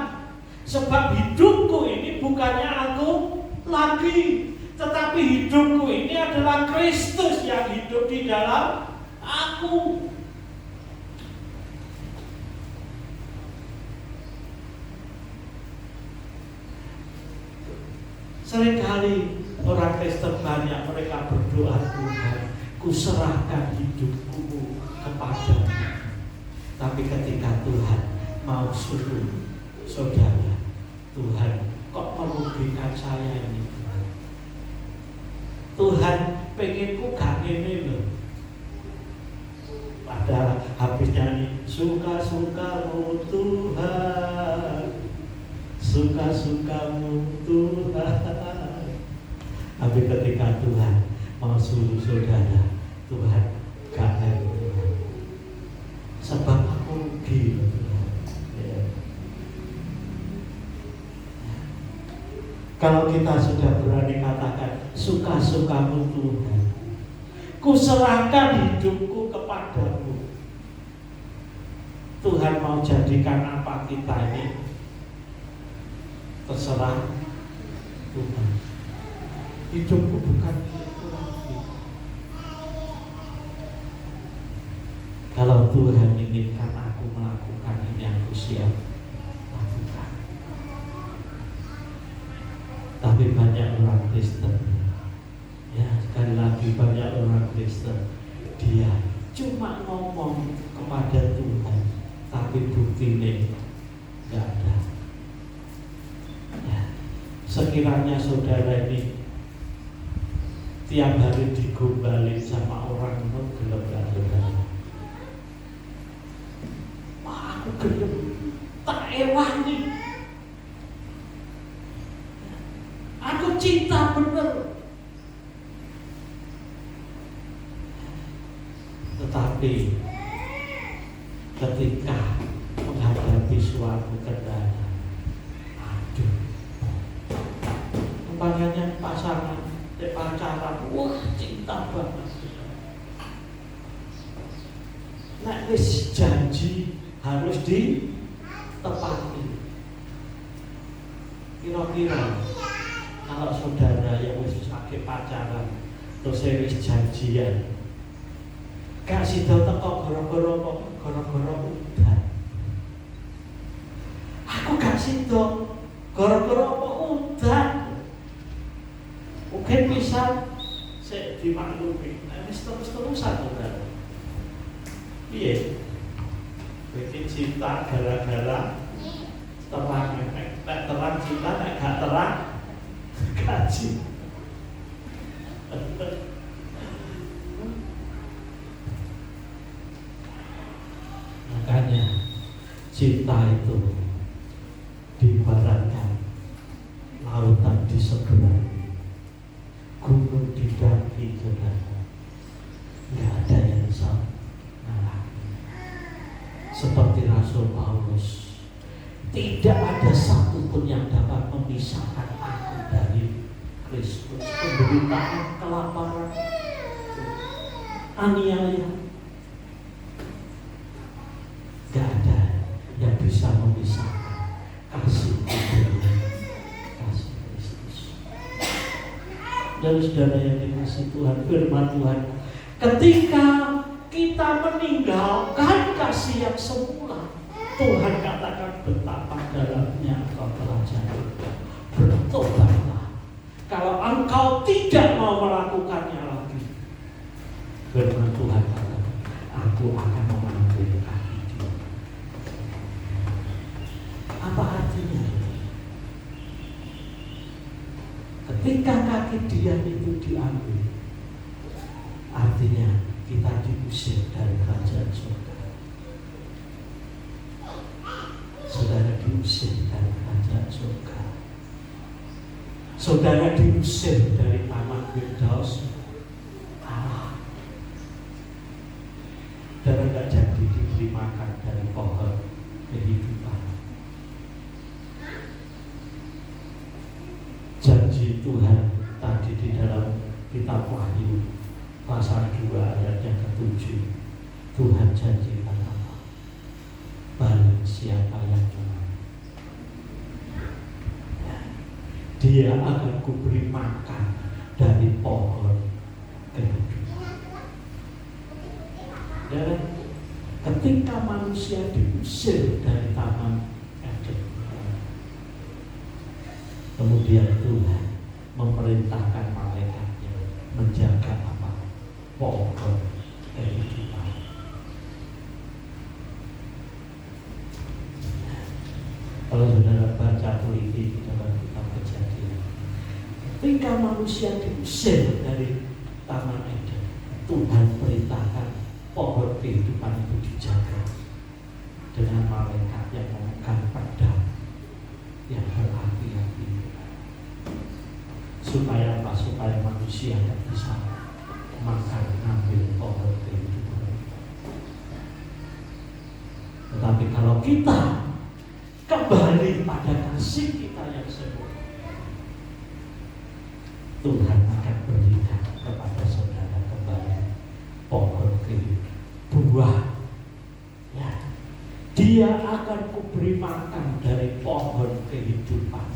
Speaker 2: Sebab hidupku ini bukannya aku lagi, tetapi hidupku ini adalah Kristus yang hidup di dalam aku. Seringkali orang Kristen banyak mereka berdoa, Tuhan, kuserahkan hidupku kepadamu. Tapi ketika Tuhan mau suruh saudara, Tuhan kok merugikan saya ini? Tuhan pengenku gak ngene loh. Padahal habis nyanyi suka-sukamu Tuhan, suka-sukamu Tuhan. Tapi ketika Tuhan mau suruh saudara, Tuhan gak ngene Tuhan. Sebab aku rugi loh Tuhan. Ya. Kalau kita sudah berani katakan suka-sukamu Tuhan, kuserahkan hidupku kepadamu, Tuhan mau jadikan apa kita ini terserah Tuhan. Hidupku bukan milikku lagi. Kalau Tuhan inginkan aku melakukan ini, aku siap lakukan. Tapi banyak orang Kristen, ya sekali lagi banyak orang Kristen, dia cuma ngomong kepada Tuhan, tapi buktinya nggak ada. Ya, sekiranya saudara ini tiap hari digombalin sama orang itu, gelap gak saudara? Wah, aku gelap, tak ewani. Aku cinta bener. Tetapi ketika menghadapi suatu kendala, aduh, umpamanya pasangan pacaran, wah cinta banget. Nek wis janji harus ditepati. Kira-kira kalau saudara yang wis sakit pacaran terus wis janjian, gak sida teko gara-gara udan. Aku gak sida gara-gara udan. Mungkin bisa saya dimaklumi, wis terus-terusan saudara. Piye? Bikin cinta gara-gara terang, nek terang cinta, nek gak terang gaji. Makanya cinta itu diibaratkan lautan di sebelah, gunung di daki saudara, nggak ada yang bisa mengalahkan. Seperti Rasul Paulus, tidak ada satupun yang dapat memisahkan aku dari Kristus. Penderitaan, kelaparan, aniaya, gak ada yang bisa memisahkan kasih Kristus. Dan saudara yang dikasihi Tuhan, firman Tuhan, ketika kita meninggalkan kasih yang semula, Tuhan katakan betapa dalamnya engkau telah jatuh. Bertobatlah. Kalau engkau tidak mau melakukannya lagi, firman Tuhan katakan, aku akan memanggil kaki dia. Apa artinya? Ketika kaki dia itu diambil, artinya kita diusir dari kerajaan surga. Saudara diusir dari kerajaan surga. Saudara diusir dari taman Firdaus Allah. Saudara gak jadi diberi makan dari pohon kehidupan. Janji Tuhan tadi di dalam kitab Wahyu pasal 2 ayat yang ke-7, Tuhan janjikan apa? Barang siapa yang dia akan kuberi makan dari pohon kehidupan. Dan ketika manusia diusir dari taman Eden, kemudian Tuhan memerintahkan malaikatnya menjaga apa? Pohon kehidupan. Kalau saudara baca teliti di dalam kitab Kejadian, ketika manusia diusir dari taman Eden, Tuhan perintahkan pohon kehidupan itu dijaga dengan malaikat yang memegang pedang yang berapi-api, supaya apa? Supaya manusia tidak bisa makan ngambil pohon kehidupan. Tetapi kalau kita kembali pada kasih kita yang sempurna, Tuhan akan berikan kepada saudara kembali pohon kehidupan, buah. Ya, Dia akan kuberi makan dari pohon kehidupan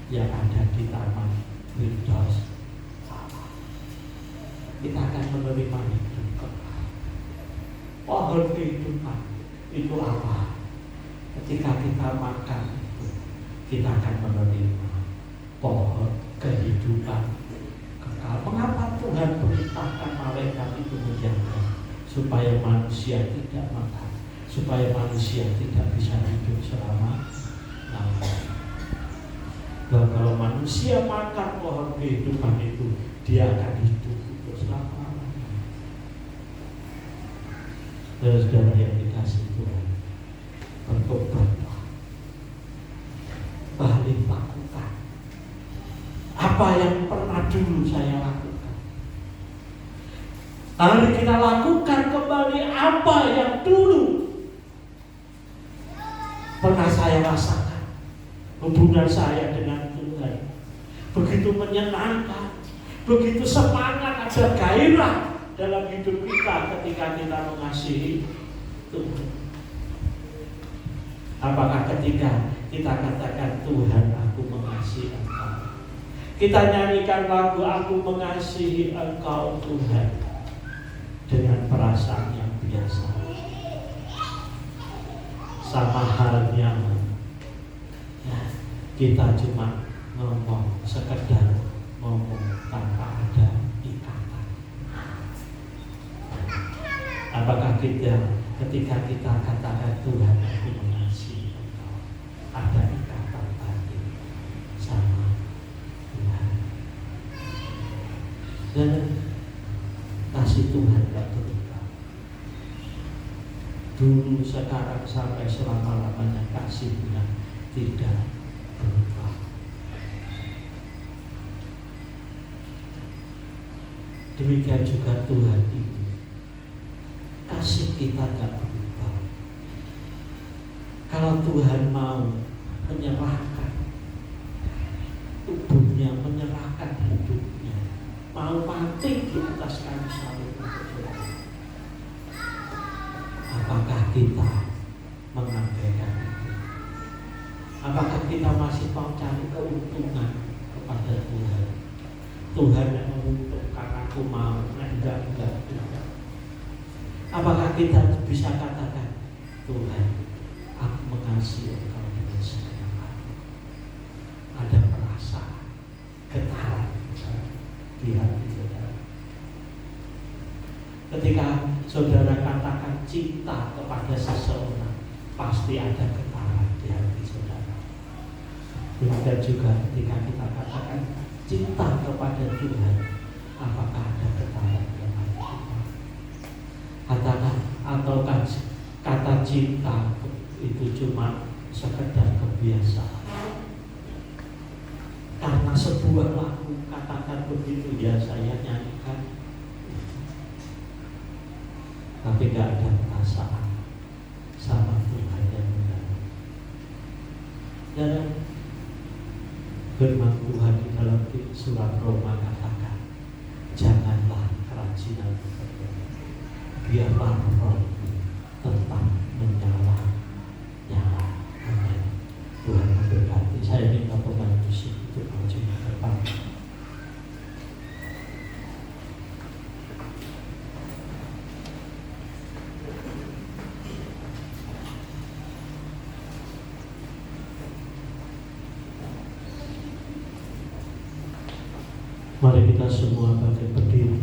Speaker 2: yang ada di taman Firdaus. Kita akan menerima hidup kekal. Pohon kehidupan itu apa? Ketika kita makan itu, kita akan menerima pohon kehidupan kekal. Mengapa Tuhan perintahkan malaikat itu menjaga supaya manusia tidak makan, supaya manusia tidak bisa hidup selama-lamanya? Dan kalau manusia makan pohon kehidupan itu, dia akan hidup untuk selama-lamanya. Saudara yang dikasihi Tuhan, bertobatlah, balik lakukan apa yang pernah dulu saya lakukan. Mari kita lakukan kembali apa yang dulu pernah saya rasakan. Hubungan saya dengan Tuhan begitu menyenangkan, begitu semangat, ada gairah dalam hidup kita ketika kita mengasihi Tuhan. Apakah ketika kita katakan, Tuhan, aku mengasihi Engkau, kita nyanyikan lagu aku mengasihi Engkau Tuhan dengan perasaan yang biasa, sama halnya ya, kita cuma ngomong, sekedar ngomong tanpa ada ikatan. Apakah kita ketika kita katakan Tuhan aku mengasihi Engkau, ada ikatan? dulu, sekarang, sampai selama-lamanya kasih-Nya tidak berubah. Demikian juga Tuhan ini, kasih kita tidak berubah. Kalau Tuhan mau menyerahkan tubuhnya, menyerahkan hidupnya, mau mati di atas kayu salib, apakah kita mengabaikan itu? Apakah kita masih mau cari keuntungan kepada Tuhan? Tuhan yang menguntungkan, aku mau, enggak. Apakah kita bisa katakan, Tuhan, aku mengasihi Engkau dengan segenap hati? Ada perasaan getaran di hati saudara. Ketika saudara katakan cinta kepada seseorang, pasti ada getaran di hati saudara. Demikian juga ketika kita katakan cinta kepada Tuhan, apakah ada getaran di hati kita? Katakan, ataukah kata cinta itu cuma sekedar kebiasaan? Karena sebuah lagu katakan begitu, ya saya nyanyikan, tapi gak ada perasaan sama Tuhan yang benar. Dan firman Tuhan di dalam surat Roma katakan, janganlah kerajinan bekerja, biarlah roh tetap menyala. Amin. Tuhan memberkati. Saya minta pemain musik untuk maju ke depan. Mari kita semua bangkit berdiri.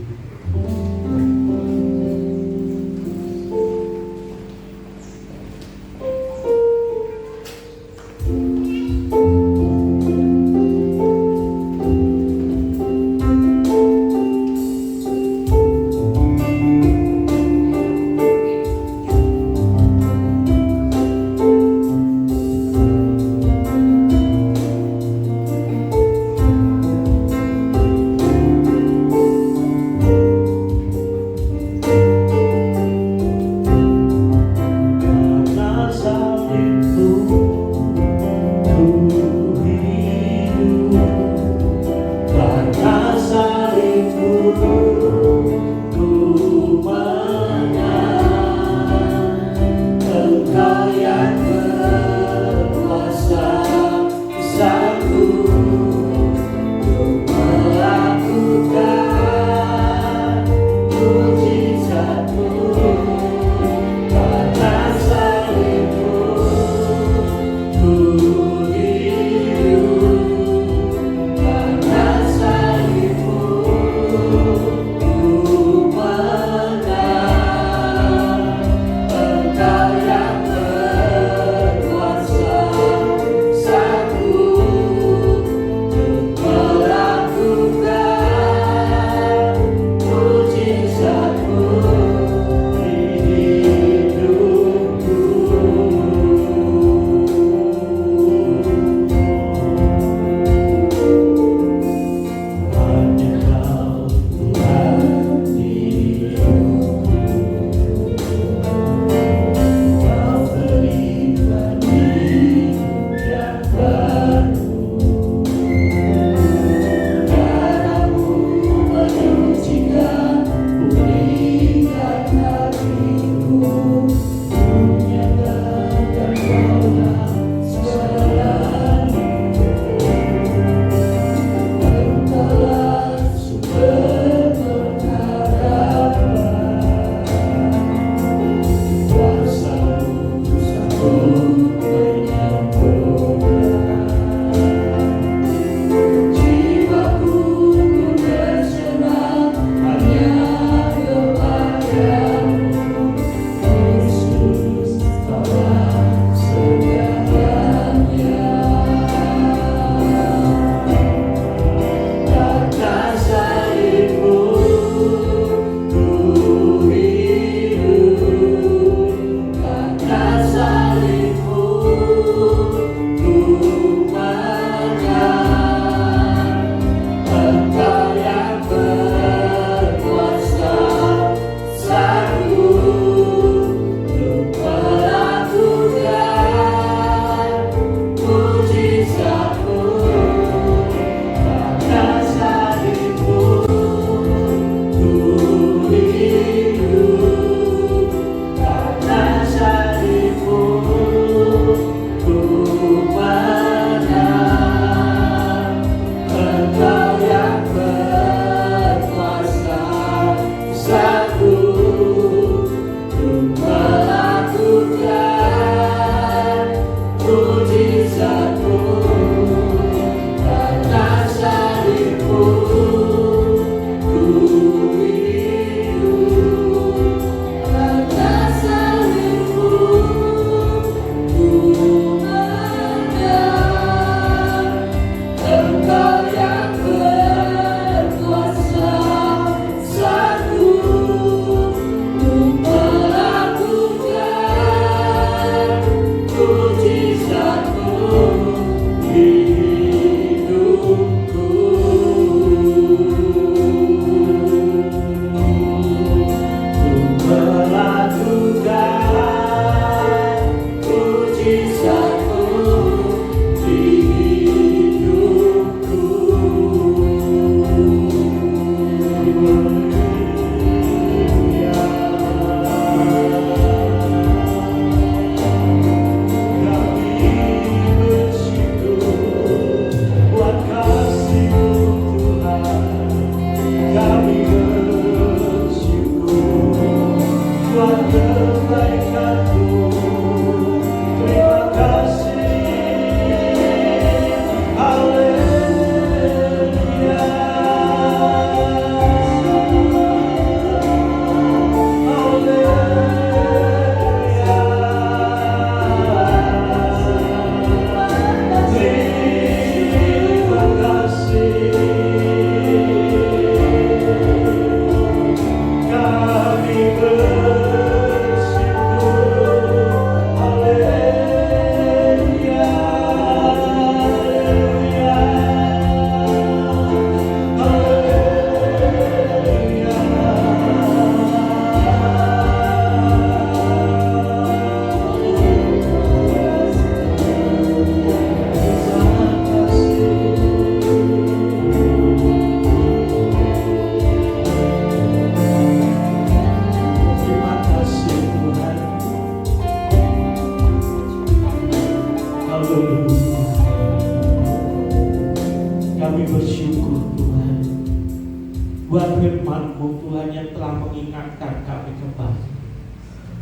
Speaker 2: buat firman-Mu Tuhan yang telah mengingatkan kami kembali,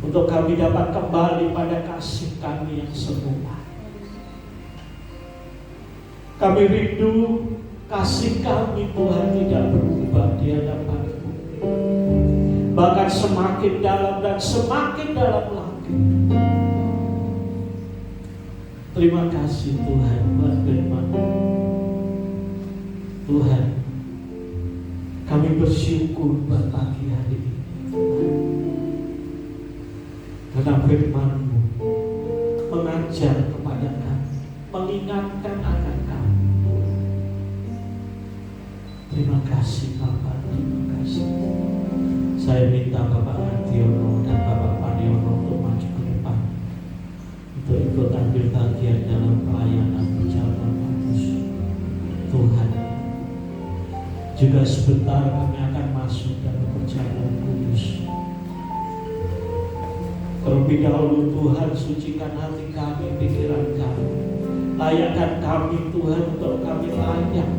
Speaker 2: untuk kami dapat kembali pada kasih kami yang semula. Kami rindu kasih kami Tuhan tidak berubah di hadapan-Mu, bahkan semakin dalam dan semakin dalam lagi. Terima kasih Tuhan buat firman-Mu. Tuhan, kami bersyukur buat pagi hari ini, karena firman-Mu mengajar kepada kami, mengingatkan akan kami. Terima kasih Bapak, terima kasih. Saya minta Bapak Adiono dan Bapak Padiono untuk maju ke depan, untuk ikut ambil bagian dalam pelayanan perjalanan kudus. Tuhan, juga sebentar kami akan masuk dalam perjalanan kudus. Terlebih dahulu Tuhan, sucikan hati kami, pikiran kami, layakkan kami Tuhan untuk kami layak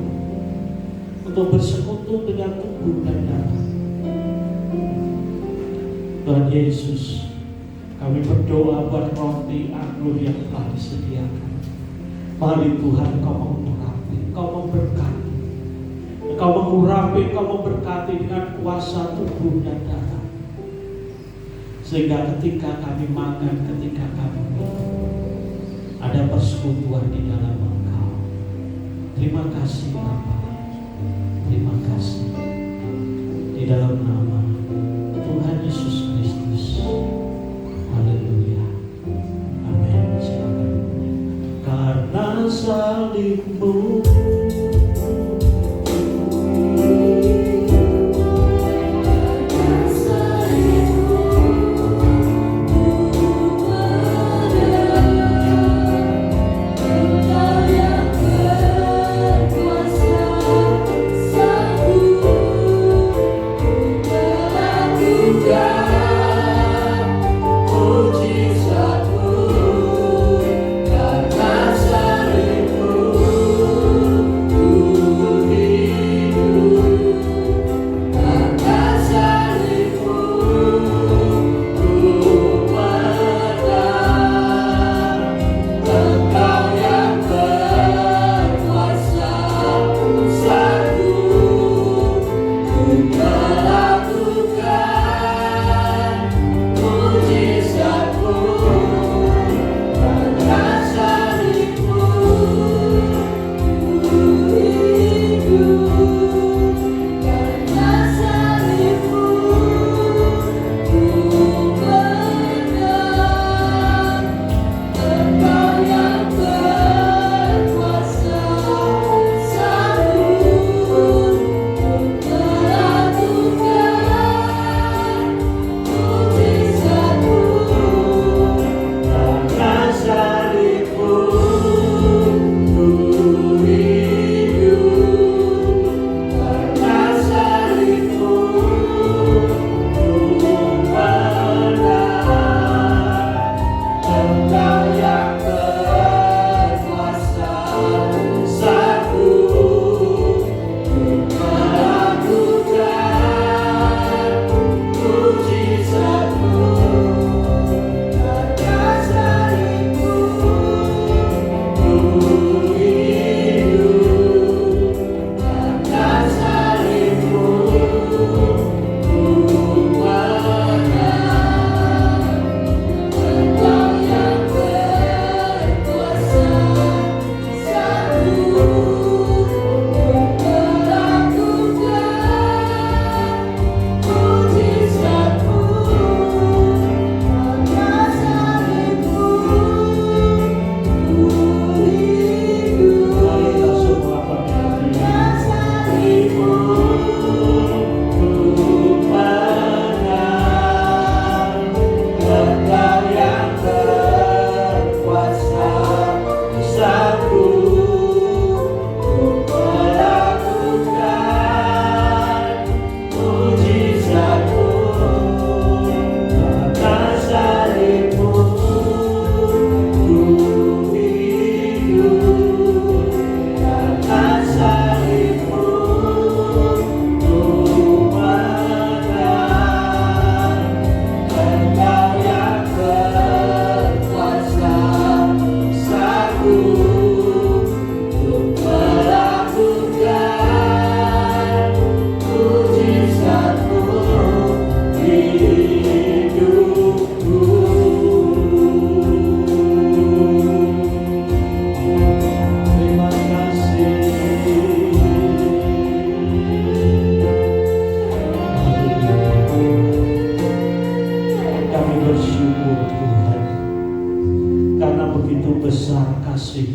Speaker 2: untuk bersekutu dengan tubuh dan darah Tuhan Yesus. Kami berdoa buat roti anggur yang telah disediakan. Mari Tuhan, Kau mengurapi, Kau memberkati, Kau mengurapi, Kau memberkati dengan kuasa tubuh dan darah, sehingga ketika kami makan, ketika kami minum, ada persekutuan di dalam Engkau. Terima kasih Bapa, terima kasih. Di dalam nama Tuhan Yesus Kristus. Haleluya. Amin. Silakan. Karena salib-Mu
Speaker 3: Karena salib-Mu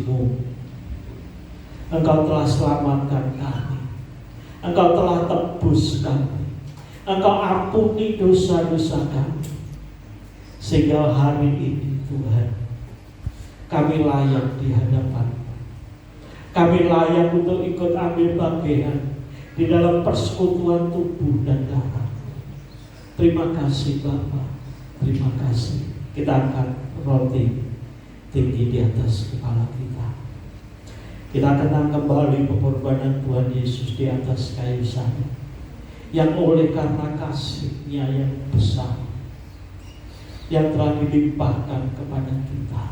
Speaker 2: kasih-Mu. Engkau telah selamatkan kami. Engkau telah tebus kami. Engkau ampuni dosa-dosa kami. Sehingga hari ini Tuhan, kami layak di hadapan-Mu. Kami layak untuk ikut ambil bagian di dalam persekutuan tubuh dan darah. Terima kasih Bapa. Terima kasih. Kita angkat roti tinggi di atas kepala kita. Kita kenang kembali pengorbanan Tuhan Yesus di atas kayu salib, yang oleh karena kasih-Nya yang besar, yang telah dilimpahkan kepada kita,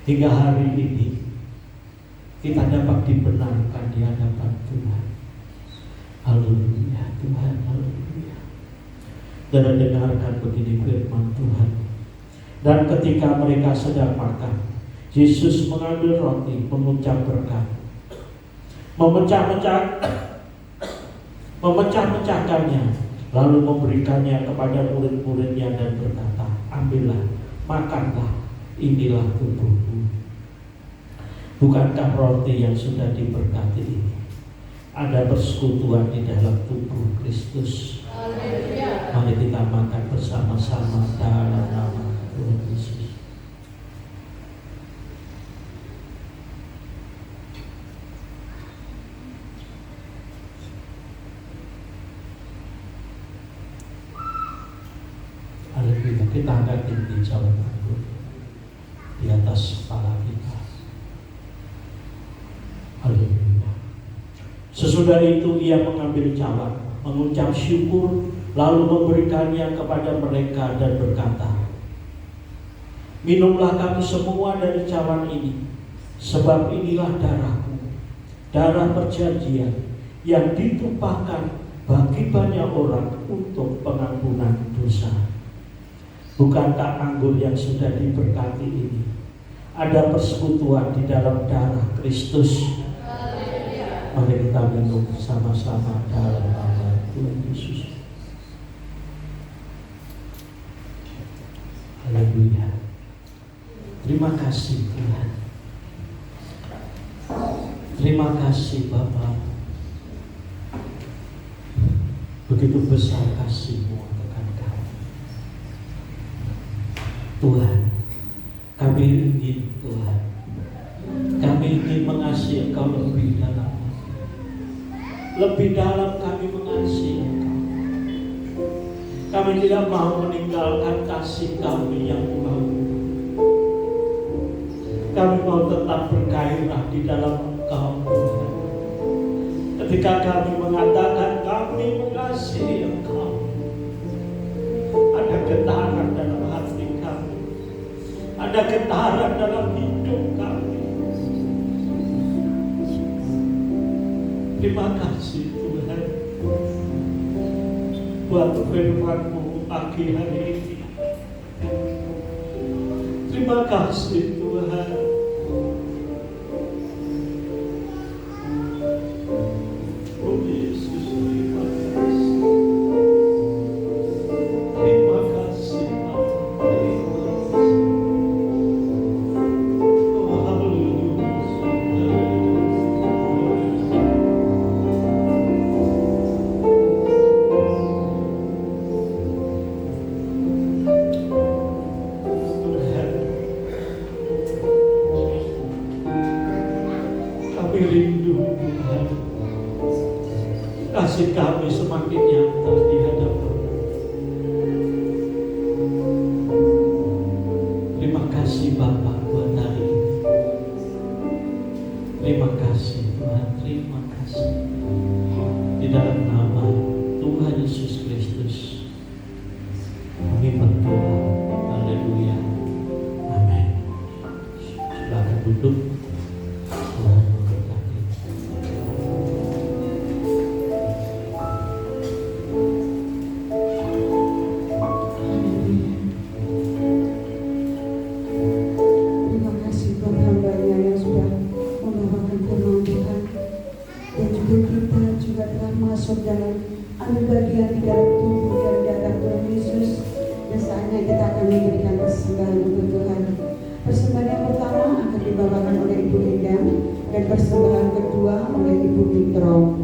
Speaker 2: hingga hari ini kita dapat dibenarkan di hadapan Tuhan. Haleluya Tuhan, haleluya. Dan dengarkan begini firman Tuhan. Dan ketika mereka sedang makan, Yesus mengambil roti, mengucap berkat, memecah-mecahkannya, lalu memberikannya kepada murid-muridnya dan berkata, ambillah, makanlah, inilah tubuhku. Bukankah roti yang sudah diberkati ini ada persekutuan di dalam tubuh Kristus? Mari kita makan bersama-sama dalam nama Tuhan Yesus. Haleluya. Kita angkat tinggi jalan anggur di atas kepala kita. Haleluya. Sesudah itu ia mengambil cawan, mengucap syukur, lalu memberikannya kepada mereka dan berkata, minumlah kamu semua dari cawan ini, sebab inilah darahku, darah perjanjian yang ditumpahkan bagi banyak orang untuk pengampunan dosa. Bukankah anggur yang sudah diberkati ini ada persekutuan di dalam darah Kristus? Mari kita minum sama-sama dalam nama Tuhan Yesus. Haleluya. Terima kasih Tuhan. Terima kasih Bapa. Begitu besar kasih-Mu akan kami. Tuhan, kami ingin Tuhan, kami ingin mengasihi Engkau lebih dalam. Lebih dalam kami mengasihi Engkau. Kami tidak mau meninggalkan kasih kami yang murah. Kami mau tetap bergairah di dalam Engkau Tuhan. Ketika kami mengatakan kami mengasihi Engkau, ada getaran dalam hati kami, ada getaran dalam hidup kami. Terima kasih Tuhan buat firman-Mu pagi hari ini. Terima kasih Tuhan. Oh Yesus, terima kasih. Terima kasih Bapa. Oh haleluya. Kasih kami semakin nyata di hadapan. Terima kasih Bapa buat hari ini. Terima kasih Tuhan, terima kasih. Di dalam nama Tuhan Yesus Kristus kami berdoa. Haleluya. Amin. Silakan duduk. Tuhan memberkati.
Speaker 1: Terima kasih buat hamba-Nya yang sudah membawakan firman Tuhan, dan juga kita juga telah masuk dalam ambil bagian di dalam tubuh dan darah Tuhan Yesus. Dan saatnya kita akan memberikan persembahan untuk Tuhan. Persembahan yang pertama akan dibawakan oleh Ibu persembahan kedua oleh Ibu Mitro.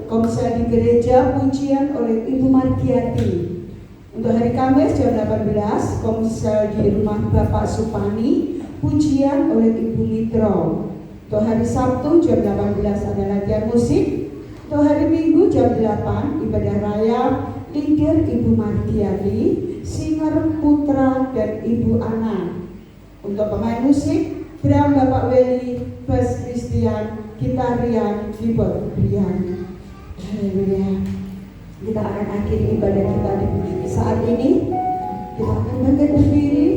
Speaker 1: Komsel di gereja pujian oleh Ibu Margiati. Untuk hari Kamis jam 18, komsel di rumah Bapak Supani, pujian oleh Ibu Mitro. Untuk hari Sabtu jam 18 ada latihan musik. Untuk hari Minggu jam 8 ibadah raya, leader Ibu Margiati, singer Putra dan Ibu Ana. Untuk pemain musik, drum Bapak Weli, bass Christian, gitar Rian, keyboard Rian. Haleluya. Kita akan akhiri ibadah kita di saat ini. Kita akan bangkit berdiri.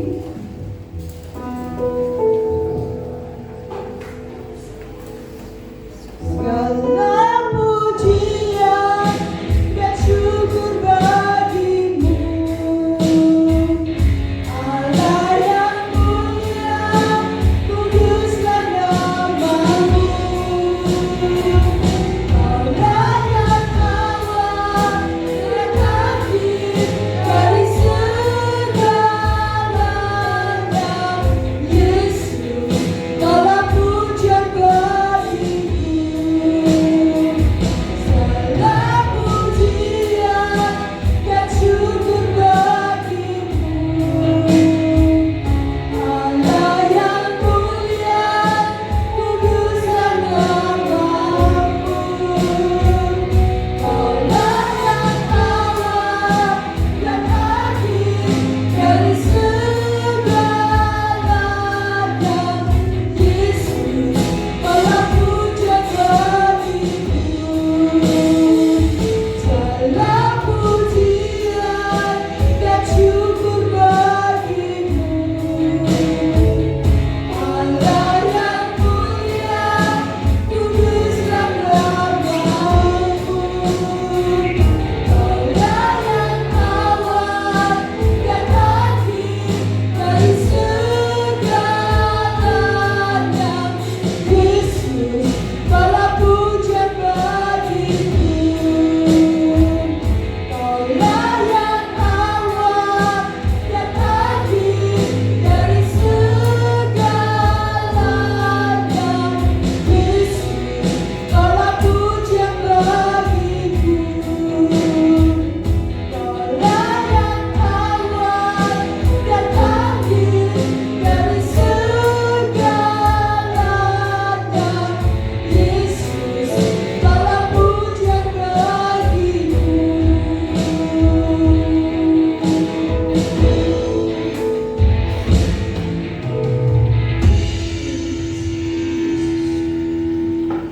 Speaker 1: Segala pujian dan syukur bagimu, Allah yang mulia, kuduslah namamu. Allah yang maha, yang hadir dari segala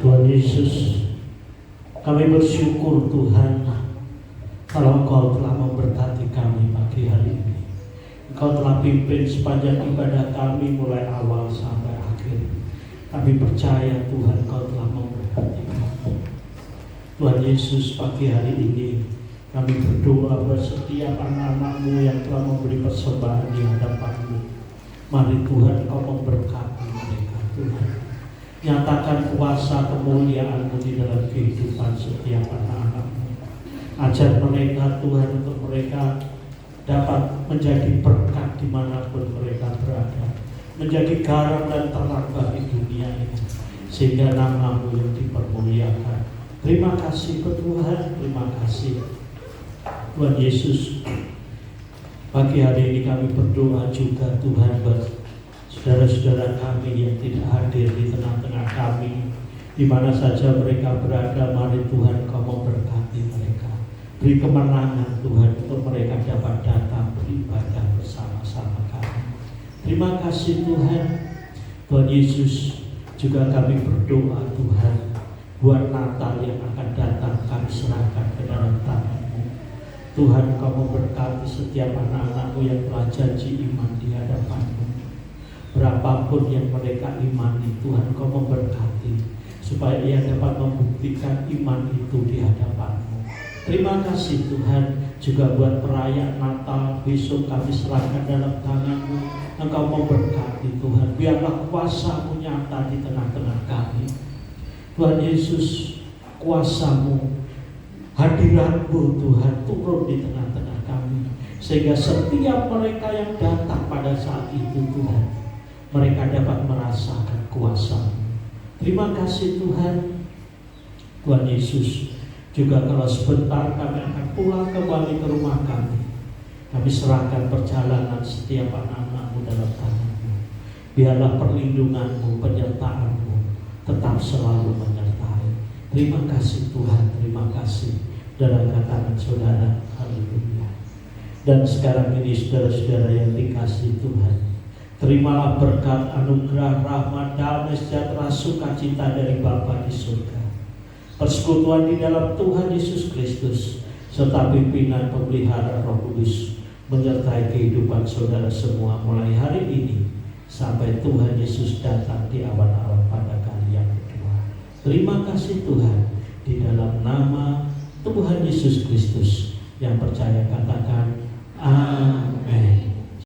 Speaker 2: Tuhan Yesus, kami bersyukur Tuhan kalau Engkau telah memberkati kami pagi hari ini. Engkau telah pimpin sepanjang ibadah kami mulai awal sampai akhir. Kami percaya Tuhan Engkau telah memberkati kami. Tuhan Yesus, pagi hari ini kami berdoa buat setiap anak-anak-Mu yang telah memberi persembahan di hadapan-Mu. Mari Tuhan Engkau memberkati mereka Tuhan. Nyatakan kuasa kemuliaan-Mu di dalam kehidupan setiap anak-anak-Mu. Ajar mereka Tuhan untuk mereka dapat menjadi berkat dimanapun mereka berada, menjadi garam dan terang bagi dunia ini, sehingga nama-Mu yang dipermuliakan. Terima kasih Tuhan, terima kasih Tuhan Yesus. Pagi hari ini kami berdoa juga Tuhan buat saudara-saudara kami yang tidak hadir di tengah-tengah kami, di mana saja mereka berada. Mari Tuhan Kau memberkati mereka, beri kemenangan Tuhan untuk mereka dapat datang beribadah bersama-sama kami. Terima kasih Tuhan. Tuhan Yesus, juga kami berdoa Tuhan buat Natal yang akan datang, kami serahkan ke dalam tangan-Mu. Tuhan Kau memberkati setiap anak-anak-Mu yang telah janji iman di hadapan-Mu. Berapapun yang mereka imani, Tuhan Kau memberkati supaya ia dapat membuktikan iman itu di hadapan-Mu. Terima kasih Tuhan, juga buat perayaan Natal besok kami serahkan dalam tangan-Mu. Engkau memberkati Tuhan, biarlah kuasa-Mu nyata di tengah-tengah kami. Tuhan Yesus, kuasa-Mu, hadirat-Mu Tuhan turun di tengah-tengah kami, sehingga setiap mereka yang datang pada saat itu Tuhan, mereka dapat merasakan kuasa-Mu. Terima kasih Tuhan. Tuhan Yesus, juga kalau sebentar kami akan pulang kembali ke rumah kami, kami serahkan perjalanan setiap anak-anak-Mu dalam tangan-Mu. Biarlah perlindungan-Mu, penyertaan-Mu tetap selalu menyertai. Terima kasih Tuhan, terima kasih. Dalam katakan saudara, haleluya. Dan sekarang ini saudara-saudara yang dikasihi Tuhan, terimalah berkat, anugerah, rahmat, damai, sejahtera, sukacita dari Bapa di surga, persekutuan di dalam Tuhan Yesus Kristus, serta pimpinan pemelihara Roh Kudus menyertai kehidupan saudara semua mulai hari ini sampai Tuhan Yesus datang di awan-awan pada kali yang kedua. Terima kasih Tuhan. Di dalam nama Tuhan Yesus Kristus yang percaya katakan amin.